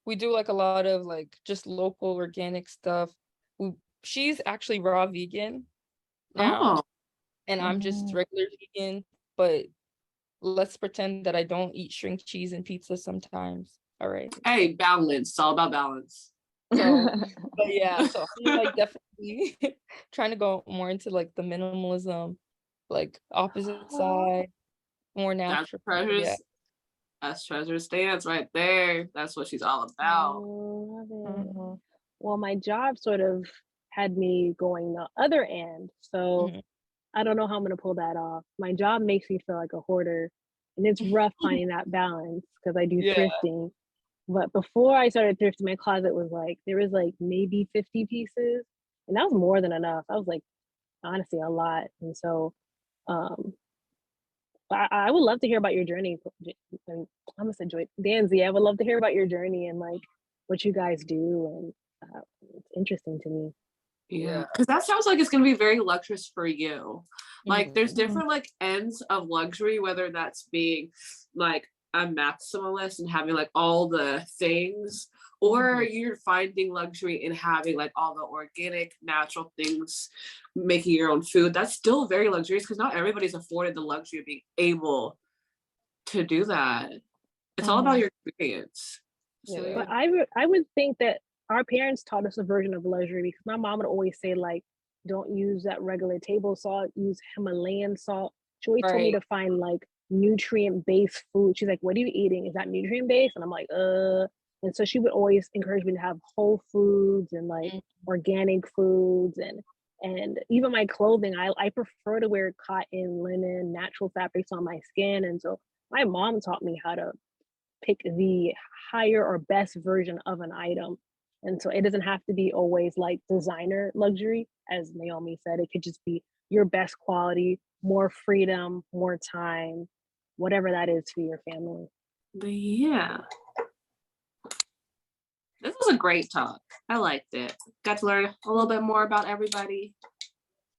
We do like a lot of like just local organic stuff. She's actually raw vegan now, and I'm just regular vegan, but let's pretend that I don't eat shrink cheese and pizza sometimes. All right. Hey, balance. It's all about balance. So, but yeah, so I'm like definitely trying to go more into like the minimalism, like opposite side, more natural. Yeah. That's Treasure Stance right there. That's what she's all about. Love it. Well, my job sort of had me going the other end. So I don't know how I'm going to pull that off. My job makes me feel like a hoarder, and it's rough finding that balance because I do thrifting. But before I started thrifting, my closet was like, there was like maybe 50 pieces, and that was more than enough. I was like, honestly, a lot. And so I would love to hear about your journey. I'm gonna say Danze. I would love to hear about your journey and like what you guys do, and it's interesting to me. Yeah, because that sounds like it's gonna be very luxurious for you. Like there's different like ends of luxury, whether that's being like a maximalist and having like all the things, or you're finding luxury in having like all the organic natural things, making your own food. That's still very luxurious because not everybody's afforded the luxury of being able to do that. It's all about your experience. So, But I would think that our parents taught us a version of luxury, because my mom would always say like, don't use that regular table salt, use Himalayan salt. She always told me to find like nutrient-based food. She's like, what are you eating? Is that nutrient-based? And I'm like, And so she would always encourage me to have whole foods and like organic foods, and even my clothing. I prefer to wear cotton, linen, natural fabrics on my skin. And so my mom taught me how to pick the higher or best version of an item. And so it doesn't have to be always like designer luxury, as Naomi said. It could just be your best quality, more freedom, more time, whatever that is for your family. but yeah. This was a great talk. I liked it. Got to learn a little bit more about everybody.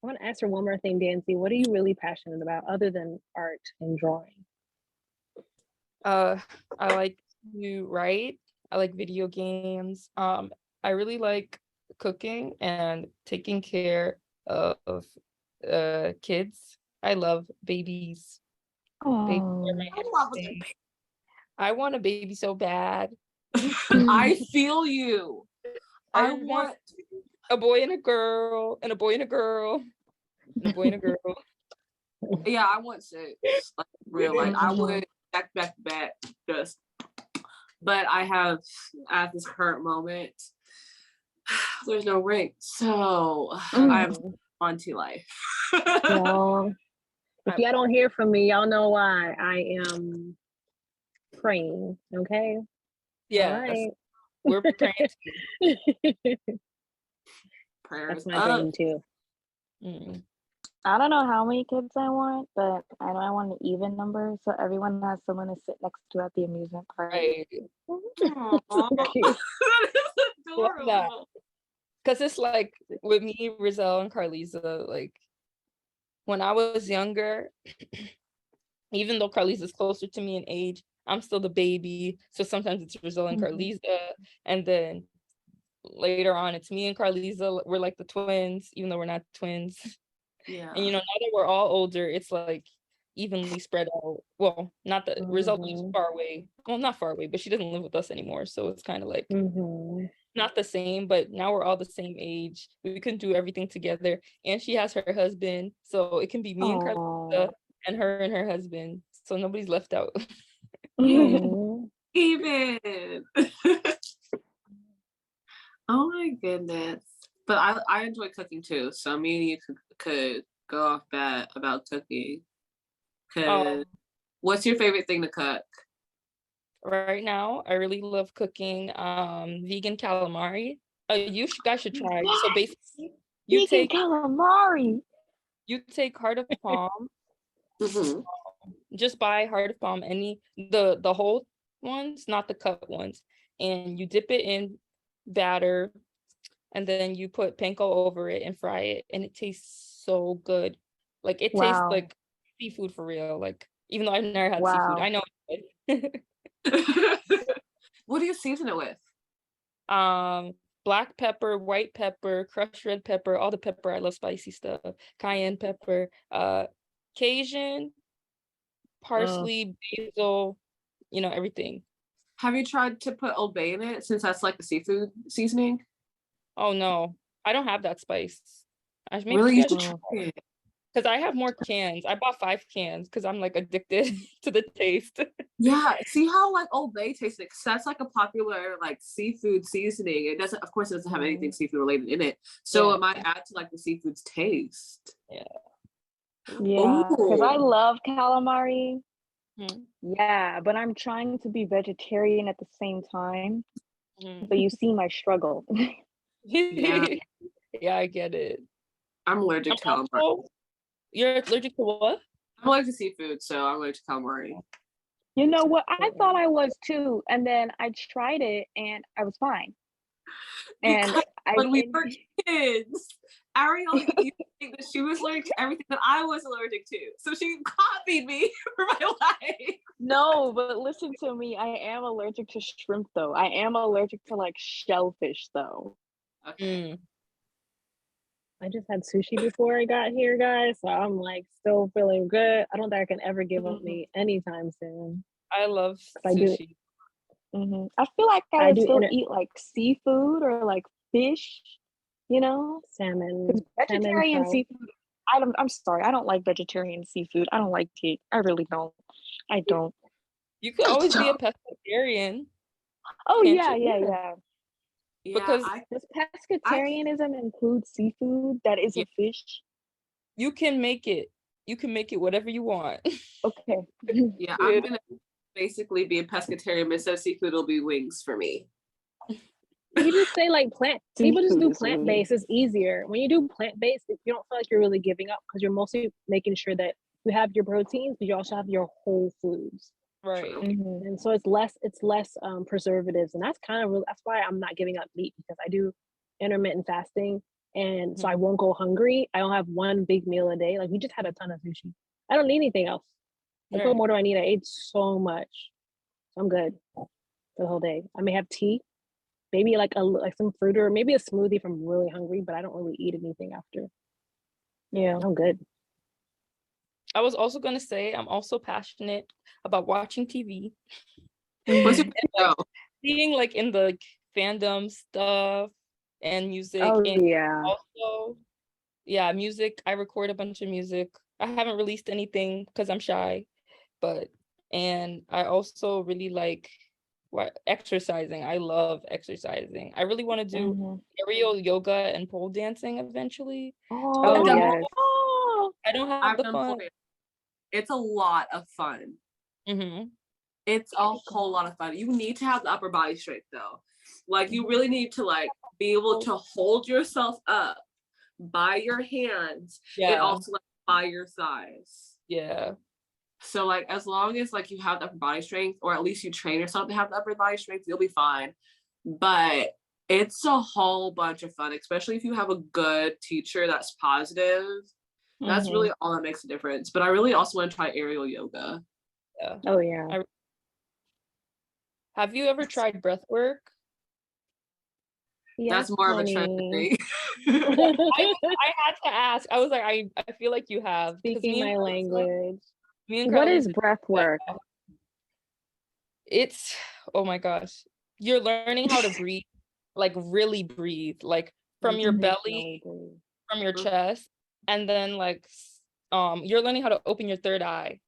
I want to ask her one more thing, Danze. What are you really passionate about other than art and drawing? I like to write. I like video games. I really like cooking and taking care of kids. I love babies. Babies are my everything. I want a baby so bad. I feel you. I want a boy and a girl, and a boy and a girl, and a boy and a girl. Yeah, I want 6. Like real, like I would back, just. But I have at this current moment, there's no ring, so I'm on to life. Well, if y'all don't hear from me, y'all know why. I am praying. Okay. Yeah, All right. we're praying. Prayers That's my up. dream too. Mm. I don't know how many kids I want, but I know I want an even number, so everyone has someone to sit next to at the amusement park. Right. Aw. So cute. That is Love that. adorable. Because it's like with me, Rizal, and Carlisa, like when I was younger, even though Carlisa's closer to me in age, I'm still the baby. So sometimes it's Rizal and Carlisa. And then later on, it's me and Carlisa. We're like the twins, even though we're not twins. Yeah. And now that we're all older, it's like evenly spread out. Well, not that Rizal lives far away. Well, not far away, but she doesn't live with us anymore. So it's kind of like not the same, but now we're all the same age. We can do everything together. And she has her husband. So it can be me and Carlisa and her husband. So nobody's left out. Even. Oh my goodness. But I enjoy cooking too. So me and you could go off bat about cooking. What's your favorite thing to cook? Right now, I really love cooking vegan calamari. You guys should try. So basically, you Vegan take calamari. heart of palm. Mhm. Just buy heart of palm, the whole ones, not the cut ones, and you dip it in batter, and then you put panko over it and fry it, and it tastes so good. Like it tastes Wow. like seafood for real. Like even though I've never had Wow. seafood, I know it's good. What do you season it with? Black pepper, white pepper, crushed red pepper, all the pepper. I love spicy stuff. Cayenne pepper, Cajun, parsley, basil, everything. Have you tried to put Old Bay in it since that's like a seafood seasoning? Oh no, I don't have that spice. Maybe Really, you I should should, try it. because I have more cans. I bought 5 cans because I'm like addicted to the taste. Yeah, see how like Old Bay tastes like that's like a popular like seafood seasoning. It doesn't, of course, it doesn't have anything seafood related in it, so Yeah. it might add to like the seafood's taste. Yeah. Yeah, because I Ooh. love calamari. Mhm. Yeah, but I'm trying to be vegetarian at the same time. Mhm. But you see my struggle. Yeah. Yeah, I get it. I'm allergic to calamari. You're allergic to what? I'm allergic to seafood, so I'm allergic to calamari. You know what? I thought I was too, and then I tried it and I was fine. And Because I when we did- were kids, Ariel used to think that she was allergic to everything that I was allergic to. So she copied me for my life. No, but listen to me. I am allergic to shrimp though. I am allergic to like shellfish though. Okay. I just had sushi before I got here, guys. So I'm like still feeling good. I don't think I can ever give up meat anytime soon. I love I do. sushi. I feel like I I would do still eat like seafood or like fish, salmon. Vegetarian trout. seafood. I'm sorry, I don't like vegetarian seafood. I don't like it. I really don't. I don't. You could always be a pescatarian. Oh Can't yeah, you? yeah. Yeah, Because Does pescatarianism include seafood that isn't fish? you can make it. You can make it whatever you want. Okay. yeah, I'm gonna basically be a pescatarian, but instead of seafood, it'll be wings for me. You just say like plant. People just Seafood do is plant based. It's easier when you do plant based. You don't feel like you're really giving up because you're mostly making sure that you have your proteins, but you also have your whole foods. Right. And so it's less preservatives, and that's kind of that's why I'm not giving up meat, because I do intermittent fasting, and so I won't go hungry. I don't have one big meal a day. Like we just had a ton of sushi. I don't need anything else. Like what more do I need? I ate so much, so I'm good for the whole day. I may have tea, maybe like some fruit or maybe a smoothie if I'm really hungry, but I don't really eat anything after. Yeah, I'm good. I was also gonna say I'm also passionate about watching TV. What's your show? Being like in the fandom stuff and music. Oh and yeah. also, yeah, music. I record a bunch of music. I haven't released anything because I'm shy, and I also really like exercising. I love exercising. I really want to do aerial yoga and pole dancing eventually. Oh But yes. I don't have I've the done fun. pole. It's a lot of fun. It's a whole lot of fun. You need to have the upper body strength though. Like you really need to like be able to hold yourself up by your hands and also like by your thighs. Yeah. So like as long as like you have the upper body strength, or at least you train yourself to have the upper body strength, you'll be fine. But it's a whole bunch of fun, especially if you have a good teacher that's positive. That's really all that makes a difference. But I really also want to try aerial yoga. Yeah. Oh yeah. Have you ever tried breath work? Yes, That's more of a trend honey. thing. I had to ask. I was like, I feel like you have. 'Cause Speaking me and my Carlisa- language. me and What is Carlisa- breath work? It's, oh my gosh. You're learning how to breathe, like really breathe, like from your belly, from your chest, and then like you're learning how to open your third eye.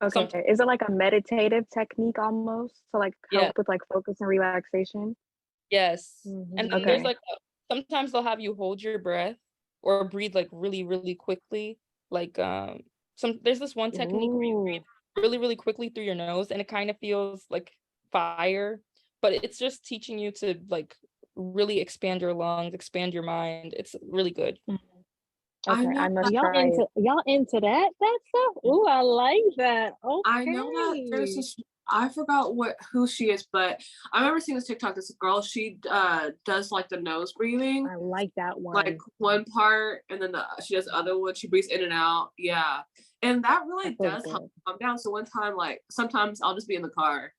Okay. Is it like a meditative technique almost to like help with like focus and relaxation? Yes. And then there's Okay. like sometimes they'll have you hold your breath or breathe like really, really quickly. Like there's this one technique where you breathe really, really quickly through your nose, and it kind of feels like fire, but it's just teaching you to like really expand your lungs, expand your mind. It's really good. Okay, I must try it. Y'all into that stuff? Ooh, I like that. Okay. I know that there's this, I forgot who she is, but I remember seeing this TikTok. This girl, she does like the nose breathing. I like that one. Like one part, and then she does the other one. She breathes in and out. Yeah, and that really does help calm down. So one time, like sometimes I'll just be in the car,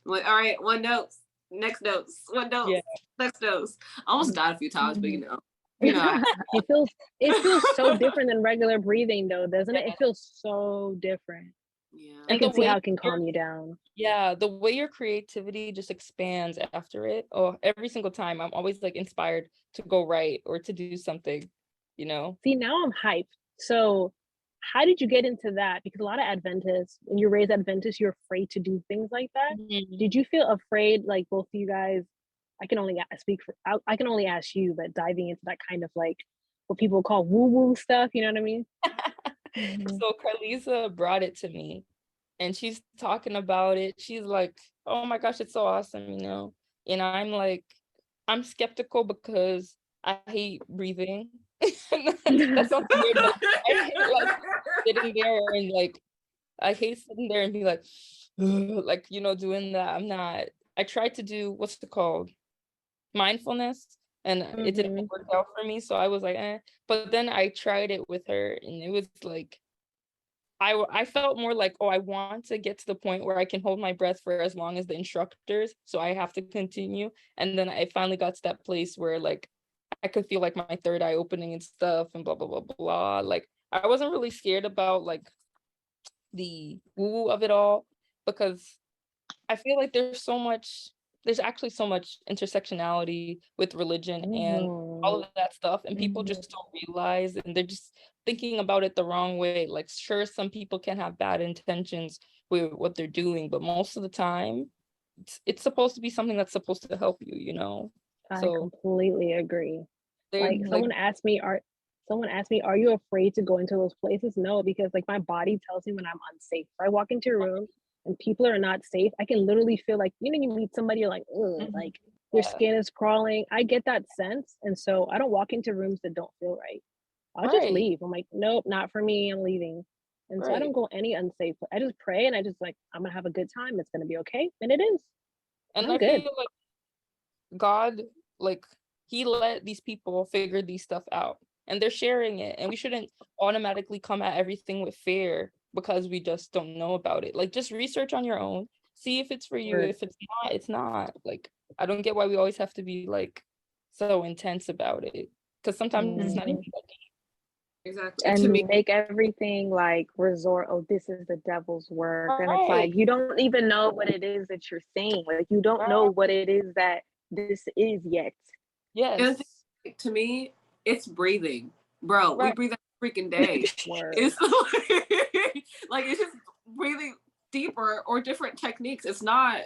I'm like, all right, one dose, next dose, one dose, next dose. I almost died a few times, but you know. it feels so different than regular breathing though, doesn't it? It feels so different. Yeah. I can see how it can calm you down. Yeah, the way your creativity just expands after it. Oh, every single time I'm always like inspired to go write or to do something, you know. See, now I'm hyped. So how did you get into that? Because a lot of Adventists, when you're raised Adventist, you're afraid to do things like that. Did you feel afraid, like both of you guys? I can only speak for, I can only ask you, but diving into that kind of like what people call woo-woo stuff, you know what I mean? So Carlisa brought it to me and she's talking about it. She's like, oh my gosh, it's so awesome, you know? And I'm like, I'm skeptical because I hate breathing. That sounds weird, but I hate like sitting there and like, I hate sitting there and be like, like, you know, doing that. I tried to do, what's it called? Mindfulness, and it didn't work out for me. So I was like, but then I tried it with her and it was like, I felt more like, oh, I want to get to the point where I can hold my breath for as long as the instructors, so I have to continue. And then I finally got to that place where like I could feel like my third eye opening and stuff and blah blah blah blah. Like I wasn't really scared about like the woo of it all, because I feel like there's actually so much intersectionality with religion and all of that stuff, and people just don't realize, and they're just thinking about it the wrong way. Like, sure, some people can have bad intentions with what they're doing, but most of the time it's supposed to be something that's supposed to help you, you know. I completely agree. Like someone asked me, are you afraid to go into those places? No, because like my body tells me when I'm unsafe. If I walk into a room and people are not safe, I can literally feel like, you know, you meet somebody, you're like, like your skin is crawling. I get that sense. And so I don't walk into rooms that don't feel right. I'll just leave. I'm like, nope, not for me. I'm leaving. And so I don't go any unsafe. I just pray and I just like, I'm gonna have a good time. It's gonna be okay. And it is. And I feel like God, like he let these people figure these stuff out and they're sharing it. And we shouldn't automatically come at everything with fear because we just don't know about it. Like just research on your own, see if it's for you. If it's not, it's not. Like I don't get why we always have to be like so intense about it, because sometimes it's not even that deep. Exactly. And make everything like resort, oh, this is the devil's work. And it's like you don't even know what it is that you're saying. Like you don't know what it is that this is yet. Yes. And to me, it's breathing. Bro, we breathe every freaking day. It's like it's just breathing deeper or different techniques. It's not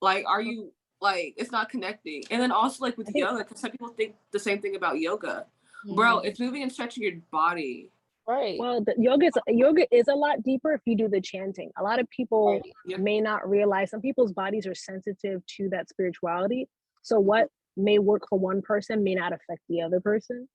like, are you like, it's not connecting. And then also like with yoga, because some people think the same thing about yoga. Bro, it's moving and stretching your body. Right. Well, the yoga is a lot deeper if you do the chanting. A lot of people may not realize some people's bodies are sensitive to that spirituality. So what may work for one person may not affect the other person.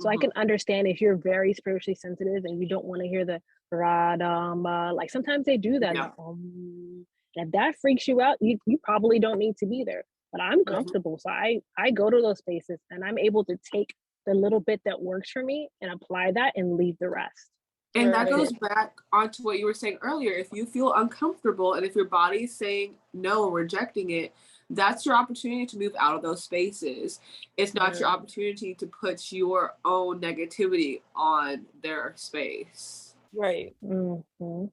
So I can understand if you're very spiritually sensitive and you don't want to hear the radama. Like sometimes they do that. Yeah. And if that freaks you out, you probably don't need to be there. But I'm comfortable, so I go to those spaces and I'm able to take the little bit that works for me and apply that and leave the rest. And that Right. goes back onto what you were saying earlier. If you feel uncomfortable and if your body's saying no or rejecting it, that's your opportunity to move out of those spaces. It's not your opportunity to put your own negativity on their space. Right. Mm-hmm.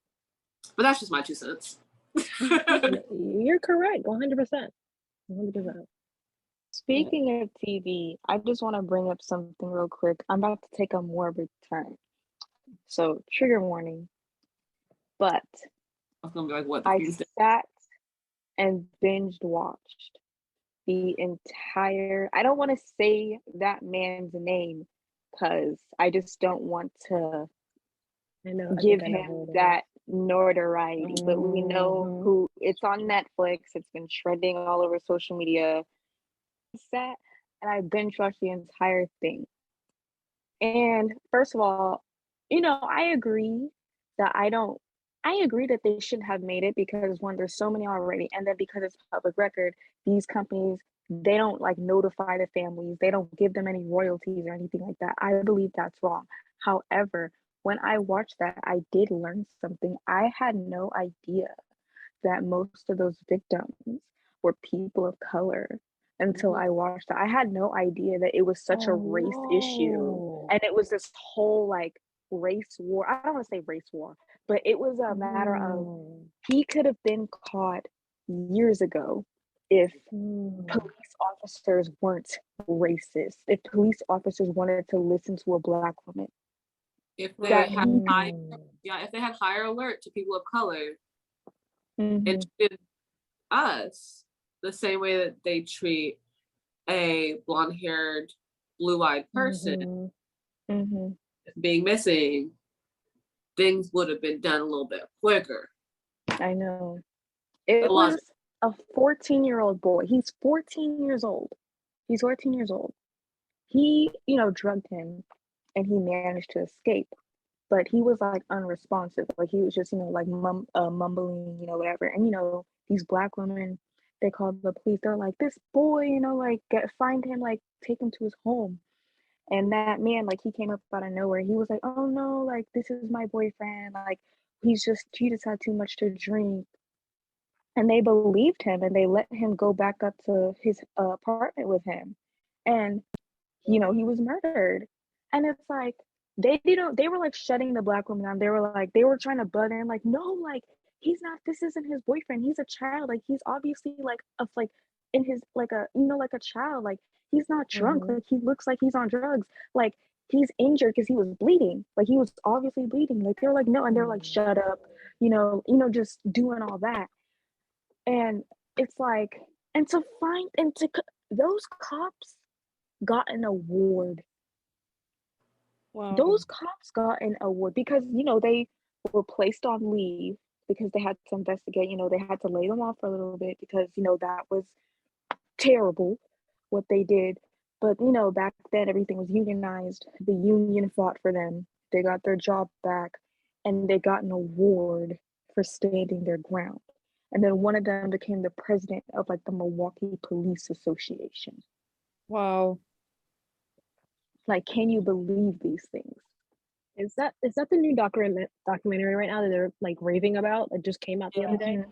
But that's just my 2 cents. You're correct, 100%. 100%. Speaking of TV, I just want to bring up something real quick. I'm about to take a morbid turn. So, trigger warning. But I was gonna be like, what the I fuck? sat and binge watched the entire, I don't want to say that man's name because I just don't want to I know. give him that notoriety, but we know who. It's on Netflix. It's been trending all over social media. I sat and I binge watched the entire thing. And first of all, I agree that I agree that they shouldn't have made it because one, there's so many already, and then because it's public record, these companies, they don't like notify the families, they don't give them any royalties or anything like that. I believe that's wrong. However, when I watched that, I did learn something. I had no idea that most of those victims were people of color until I watched it. I had no idea that it was such a race issue. And it was this whole like race war. I don't want to say race war, but it was a matter of he could have been caught years ago if police officers weren't racist, if police officers wanted to listen to a Black woman. If they had if they had higher alert to people of color and treated us the same way that they treat a blonde-haired, blue-eyed person being missing, things would have been done a little bit quicker. I know. It was a 14-year-old boy. He's 14 years old. He's 14 years old. He, drugged him and he managed to escape. But he was like unresponsive. Like he was just, like mumbling, whatever. And, these Black women, they called the police. They're like, this boy, like find him, like take him to his home. And that man, like he came up out of nowhere. He was like, oh no, like this is my boyfriend. Like he just had too much to drink. And they believed him and they let him go back up to his apartment with him. And, he was murdered. And it's like, they were like shutting the Black woman down. They were trying to butt in, like, no, like, he's not, this isn't his boyfriend. He's a child. Like, he's obviously like, in his, like a, like a child. Like, he's not drunk. Like, he looks like he's on drugs. Like, he's injured because he was bleeding. Like, he was obviously bleeding. Like, they were like, no. And they're like, shut up, just doing all that. And it's like, those cops got an award. Wow. Those cops got an award because, they were placed on leave because they had to investigate, they had to lay them off for a little bit because, that was terrible what they did. But, back then everything was unionized. The union fought for them. They got their job back and they got an award for standing their ground. And then one of them became the president of like the Milwaukee Police Association. Wow. Like, can you believe these things? Is that the new documentary right now that they're like raving about? It just came out the other day.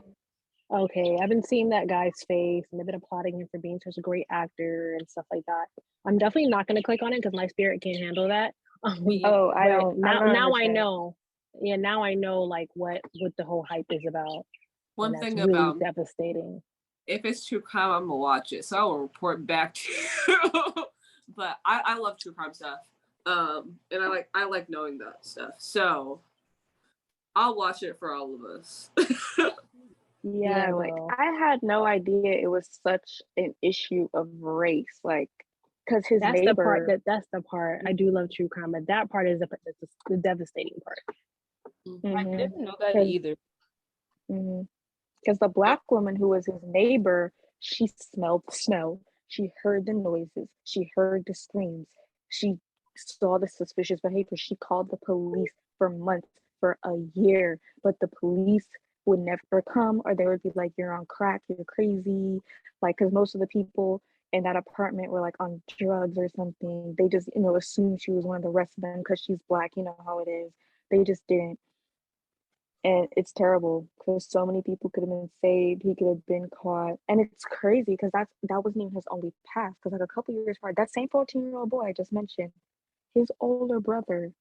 Okay, I've been seeing that guy's face and they've been applauding him for being such a great actor and stuff like that. I'm definitely not going to click on it because my spirit can't handle that. Oh, I don't. Now I know. Yeah, now I know like what the whole hype is about. One thing really about devastating. If it's true crime, I'm gonna watch it, so I will report back to you. But I love true crime stuff, and I like knowing that stuff. So I'll watch it for all of us. Yeah, like I had no idea it was such an issue of race, like because his neighbor. That's the part I do love true crime, but that part is the devastating part. I didn't know that either. Because the Black woman who was his neighbor, she smelled snow. She heard the noises. She heard the screams. She saw the suspicious behavior. She called the police for months, for a year, but the police would never come, or they would be like, "You're on crack, you're crazy." Like, because most of the people in that apartment were like on drugs or something. They just, assumed she was one of the rest of them because she's black. You know how it is. They just didn't. And it's terrible because so many people could have been saved. He could have been caught. And it's crazy because that wasn't even his only past. Because like a couple years prior, that same 14-year-old boy I just mentioned, his older brother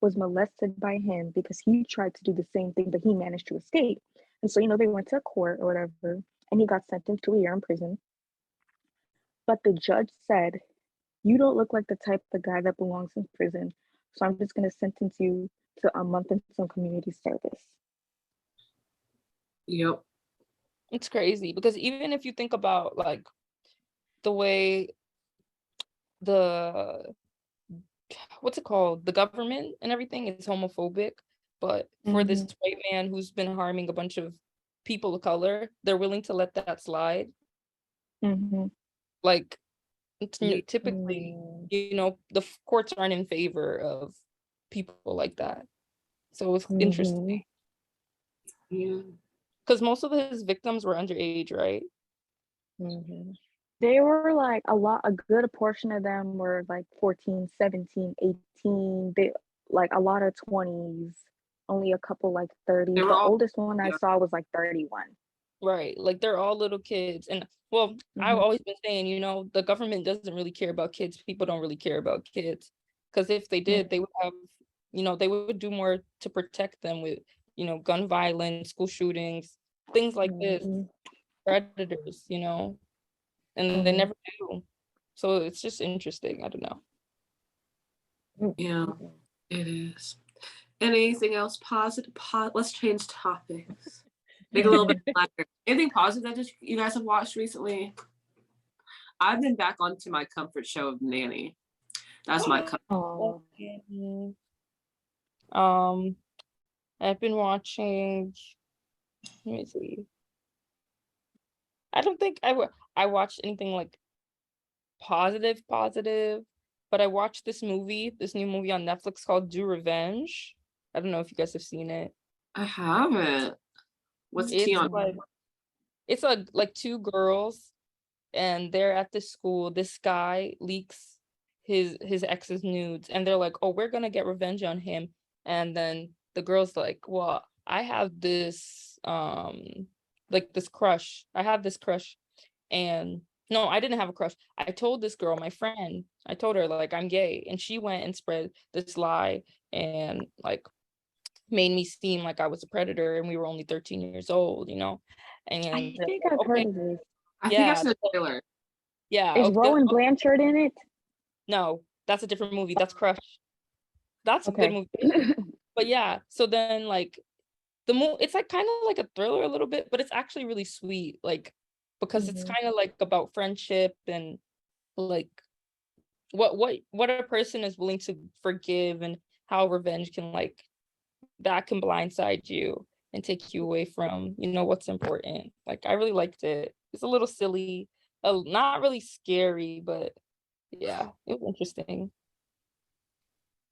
was molested by him because he tried to do the same thing, but he managed to escape. And so, they went to court or whatever, and he got sentenced to a year in prison. But the judge said, "You don't look like the type of guy that belongs in prison. So I'm just going to sentence you to a month in some community service." Yep. It's crazy because even if you think about like the way the what's it called, the government and everything is homophobic, but for this white man who's been harming a bunch of people of color, they're willing to let that slide. Like typically, the courts aren't in favor of people like that. So it's interesting. Yeah. Because most of his victims were underage, right? They were like a good portion of them were like 14, 17, 18. They like a lot of 20s, only a couple like 30. The oldest one I saw was like 31. Right. Like they're all little kids. And well, I've always been saying, the government doesn't really care about kids. People don't really care about kids. Because if they did, they would have, they would do more to protect them with, gun violence, school shootings, things like this, predators, and they never do. So it's just interesting. I don't know. Yeah, it is. Anything else positive? Let's change topics. Make a little bit lighter. Anything positive that you guys have watched recently? I've been back onto my comfort show of Nanny. That's my comfort. I've been watching. Let me see. I don't think I watched anything like positive, but I watched this new movie on Netflix called Do Revenge. I don't know if you guys have seen it. I haven't. What's tea on? It's like two girls, and they're at this school. This guy leaks his ex's nudes, and they're like, "Oh, we're gonna get revenge on him." And then the girl's like, "Well, I have this like this crush. I have this crush." And no, I didn't have a crush. I told this girl, my friend, I told her like I'm gay, and she went and spread this lie and like made me seem like I was a predator, and we were only 13 years old, And I think I've heard of this. I think I've seen the trailer. Yeah. Is Rowan Blanchard in it? No, that's a different movie. That's Crush. That's a good movie. But yeah, so then like it's like kind of like a thriller a little bit, but it's actually really sweet, like because it's kind of like about friendship and like what a person is willing to forgive, and how revenge can like that can blindside you and take you away from what's important. Like I really liked it. It's a little silly, not really scary, but yeah, it was interesting.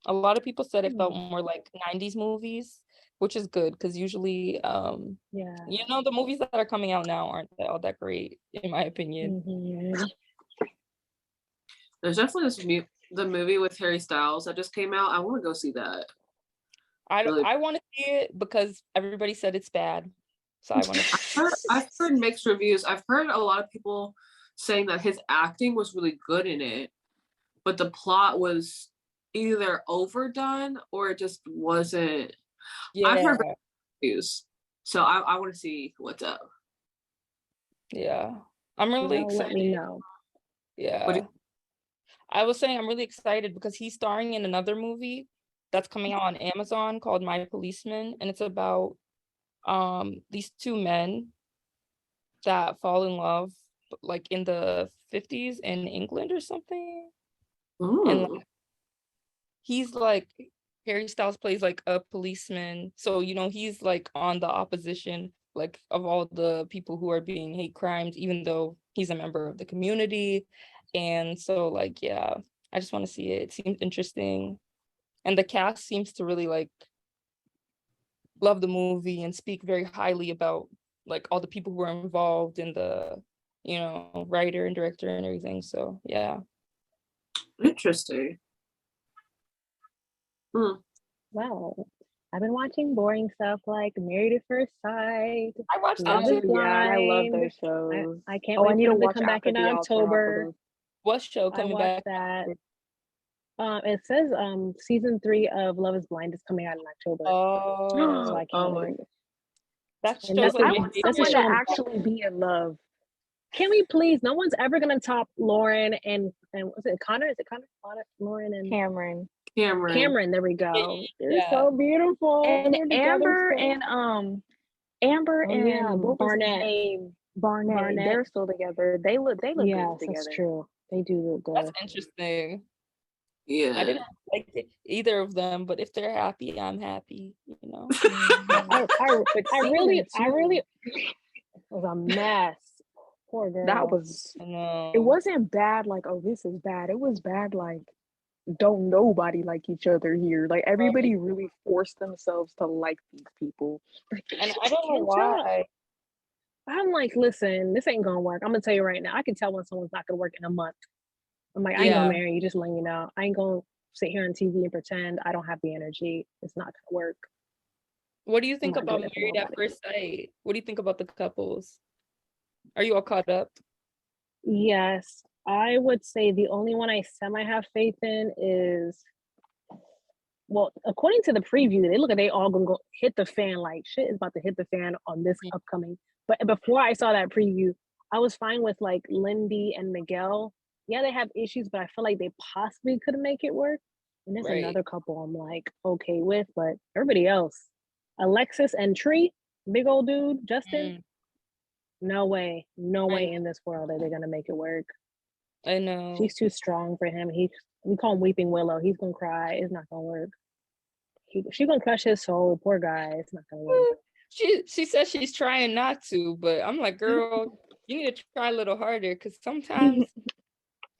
A lot of people said it felt more like 90s movies, which is good because usually the movies that are coming out now aren't all that great, in my opinion. There's definitely the movie with Harry Styles that just came out. I want to go see that. I want to see it because everybody said it's bad. So I want to I've heard mixed reviews. I've heard a lot of people saying that his acting was really good in it, but the plot was either overdone or it just wasn't. I've heard reviews, so I want to see what's up. Yeah, I'm really excited. Let me know. Yeah, I was saying I'm really excited because he's starring in another movie that's coming out on Amazon called My Policeman, and it's about these two men that fall in love like in the 50s in England or something. And like, he's like Harry Styles plays like a policeman, so he's like on the opposition like of all the people who are being hate crimes, even though he's a member of the community. And so like, yeah, I just want to see it. It seems interesting. And the cast seems to really like love the movie and speak very highly about like all the people who are involved in the, writer and director and everything. So yeah. Interesting. Well, I've been watching boring stuff like Married at First Sight. I watched Love that is too. Yeah, I love Blind. those shows. I can't Oh, I wait need for to them to watch come back After in the Altar off of October. those. What show I coming watched back? that. It says season 3 of Love is Blind is coming out in October. So I can't Oh wait. my That And show's that's I like want that's a someone show. to actually be in love. Can we please? No one's ever gonna top Lauren and was it Connor? Is it Connor? Lauren and Cameron. Cameron. There we go. They're Yeah. so beautiful. And They're together Amber Oh, yeah, and what was his Barnett. name? Barnett. They're still together. They look Yes, good together. that's true. They do look good. That's interesting. Yeah. I didn't like either of them, but if they're happy, I'm happy, I really it was a mess. Poor girl. That was I know. it wasn't bad like, oh, this is bad. It was bad like, don't nobody like each other here. Like everybody really forced themselves to like these people. And I don't know why. I'm like, listen, this ain't gonna work. I'm gonna tell you right now. I can tell when someone's not gonna work in a month. I'm like, I ain't gonna marry you, just letting you know. I ain't gonna sit here on TV and pretend I don't have the energy. It's not gonna work. What do you think I'm not about doing it for Married at nobody. First Sight? What do you think about the couples? Are you all caught up? Yes, I would say the only one I semi have faith in is, well, according to the preview, they all gonna go hit the fan, like shit is about to hit the fan on this upcoming. But before I saw that preview, I was fine with like Lindy and Miguel. Yeah, they have issues, but I feel like they possibly could make it work. And there's another couple I'm like okay with, but everybody else, Alexis and Tree, big old dude, Justin. No way in this world are they gonna make it work. I know. She's too strong for him. We call him Weeping Willow. He's gonna cry. It's not gonna work. She's gonna crush his soul. Poor guy. It's not gonna work. She says she's trying not to, but I'm like, girl, you need to try a little harder, because sometimes,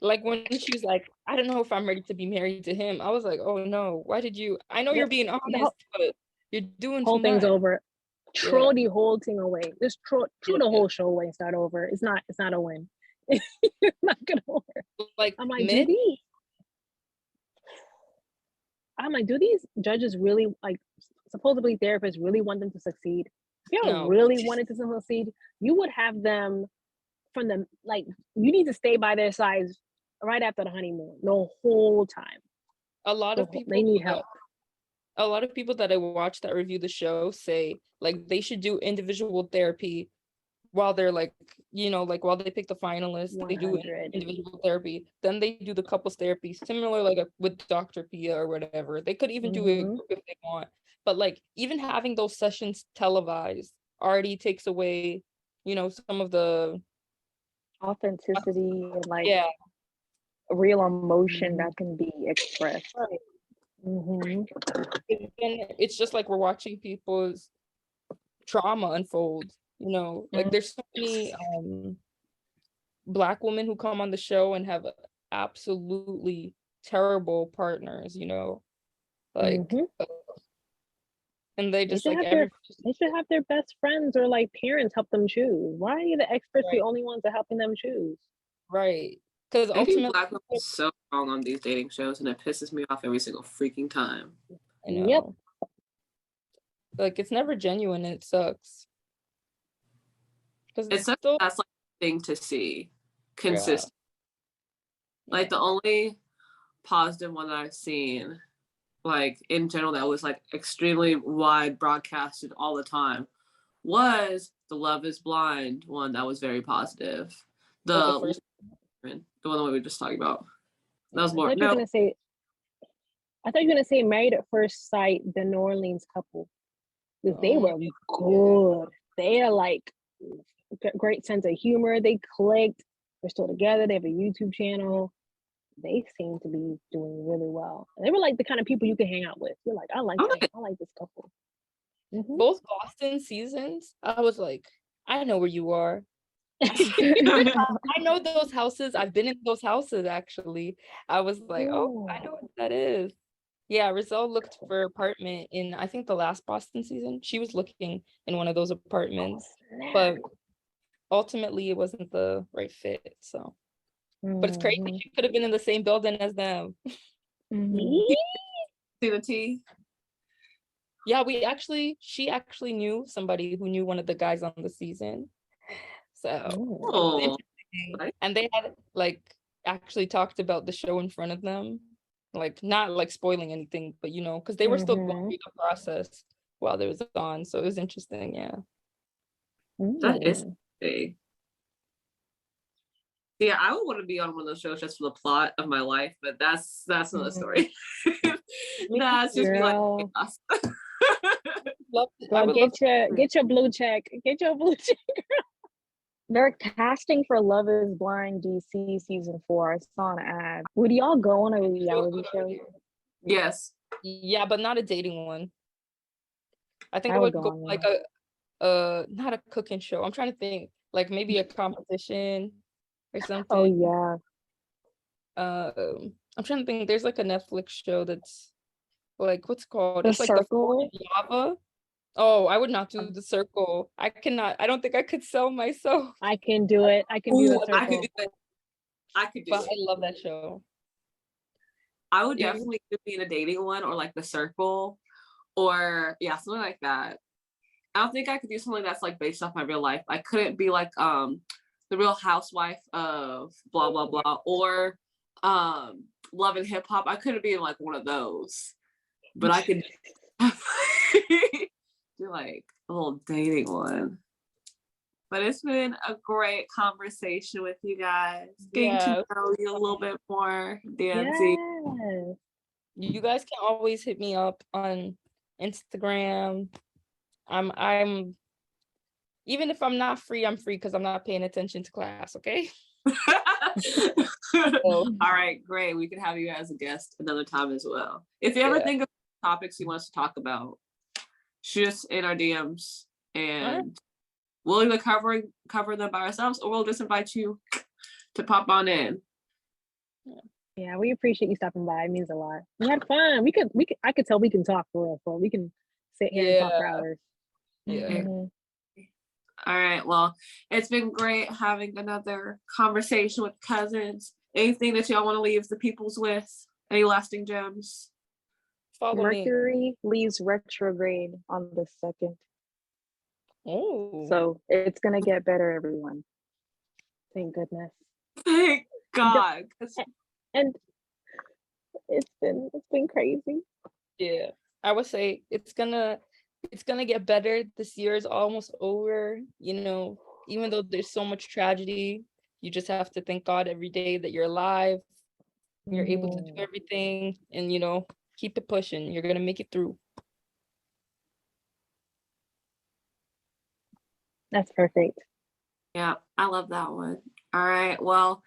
like when she was like, I don't know if I'm ready to be married to him, I was like, oh no, why did you? I know you're being honest, but you're doing whole too thing's much. over. Throw the whole thing away. Just throw the whole show away and start over. It's not a win. It's not gonna work. Like I'm like, do these judges really, like, supposedly therapists really want them to succeed? If y'all really wanted to succeed, you would have them from the, like, you need to stay by their sides right after the honeymoon, the whole time. A lot of people, they need help. A lot of people that I watch that review the show say like they should do individual therapy while they're like, like while they pick the finalists, 100. They do individual therapy, then they do the couples therapy, similar like with Dr. Pia or whatever. They could even do it if they want, but like even having those sessions televised already takes away, some of the authenticity and like real emotion that can be expressed. Right. It's just like we're watching people's trauma unfold, like there's so many Black women who come on the show and have absolutely terrible partners, like and they just like they should have their best friends or like parents help them choose. Why are the experts the only ones that helping them choose? Right. Because ultimately, Black women are so wrong on these dating shows, and it pisses me off every single freaking time. I know. Yep. Like it's never genuine, and it sucks. Because that's like the thing to see consistent. Yeah. Like the only positive one that I've seen, like in general, that was like extremely wide broadcasted all the time, was the Love Is Blind one. That was very positive. The first. The one that we were just talking about. That was more. I thought you were gonna say Married at First Sight, the New Orleans couple. Because they were good. They are like great sense of humor. They clicked. They're still together. They have a YouTube channel. They seem to be doing really well. They were like the kind of people you can hang out with. You're like, I like this couple. Both Boston seasons, I was like, I know where you are. I know those houses. I've been in those houses actually. I was like, oh, I know what that is. Yeah, Rizal looked for apartment in I think the last Boston season. She was looking in one of those apartments, but ultimately it wasn't the right fit. So, but it's crazy. Mhm. She could have been in the same building as them. Mhm. See the tea? Yeah, she actually knew somebody who knew one of the guys on the season. So it was Oh, interesting. nice. And they had like actually talked about the show in front of them, like not like spoiling anything, but because they were still going Mhm. through the process while it was on. So it was interesting, yeah. That is Mm. interesting. Yeah, I would want to be on one of those shows just for the plot of my life, but that's another story. Me That's just be like Girl, chaos. I girl, would love get your blue check. Get your blue check. They're casting for Love is Blind DC season 4. I saw an ad. Would y'all go on a reality show? Yes. yeah, but not a dating one. I think I I would would go go on like one. not a cooking show. I'm trying to think like maybe a competition or Oh something. yeah. I'm trying to think. There's like a Netflix show that's like what's it called? The It's like the Circle. lava. Oh, I would not do the circle. I cannot. I don't think I could sell myself. I can do it. I can do the Ooh, I could Circle. do it. I could do But it. I love that show. I would Yeah. definitely be in a dating one or like the circle or something like that. I don't think I could do something that's like based off my real life. I couldn't be like the Real Housewife of blah blah blah or Love and Hip Hop. I couldn't be in like one of those. But I could do like a little dating one. But it's been a great conversation with you guys. Getting to Yeah. know you a little bit more, Danze. Yes. You guys can always hit me up on Instagram. I'm even if I'm not free, I'm free because I'm not paying attention to class, okay? All right, great. We can have you as a guest another time as well. If you ever Yeah. think of topics you want us to talk about, shoot us in our DMs and we'll either cover them by ourselves or we'll just invite you to pop on in. Yeah, we appreciate you stopping by. It means a lot. We had fun. I could tell we can talk for real. We can sit here and talk for hours. Yeah. Mhm. All right. Well, it's been great having another conversation with cousins. Anything that y'all want to leave the peoples with? Any lasting gems? Follow me. Mercury leaves retrograde on the 2nd. Oh. So it's gonna get better, everyone. Thank goodness. Thank God. And it's been crazy. Yeah. I would say it's gonna get better. This year is almost over. Even though there's so much tragedy, you just have to thank God every day that you're alive. You're able to do everything and keep it pushing. You're gonna make it through. That's perfect. Yeah, I love that one. All right. Well,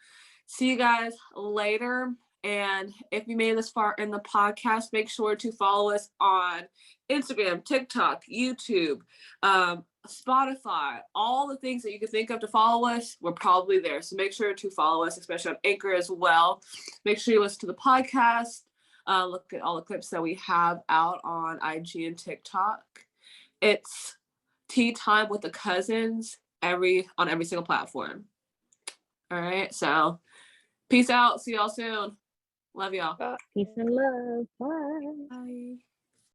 see you guys later. And if you made it this far in the podcast, make sure to follow us on Instagram, TikTok, YouTube, Spotify, all the things that you can think of to follow us. We're probably there. So make sure to follow us, especially on Anchor as well. Make sure you listen to the podcast. Look at all the clips that we have out on IG and TikTok. It's tea time with the cousins on every single platform. All right. So peace out. See y'all soon. Love y'all. Peace and love. Bye. Bye.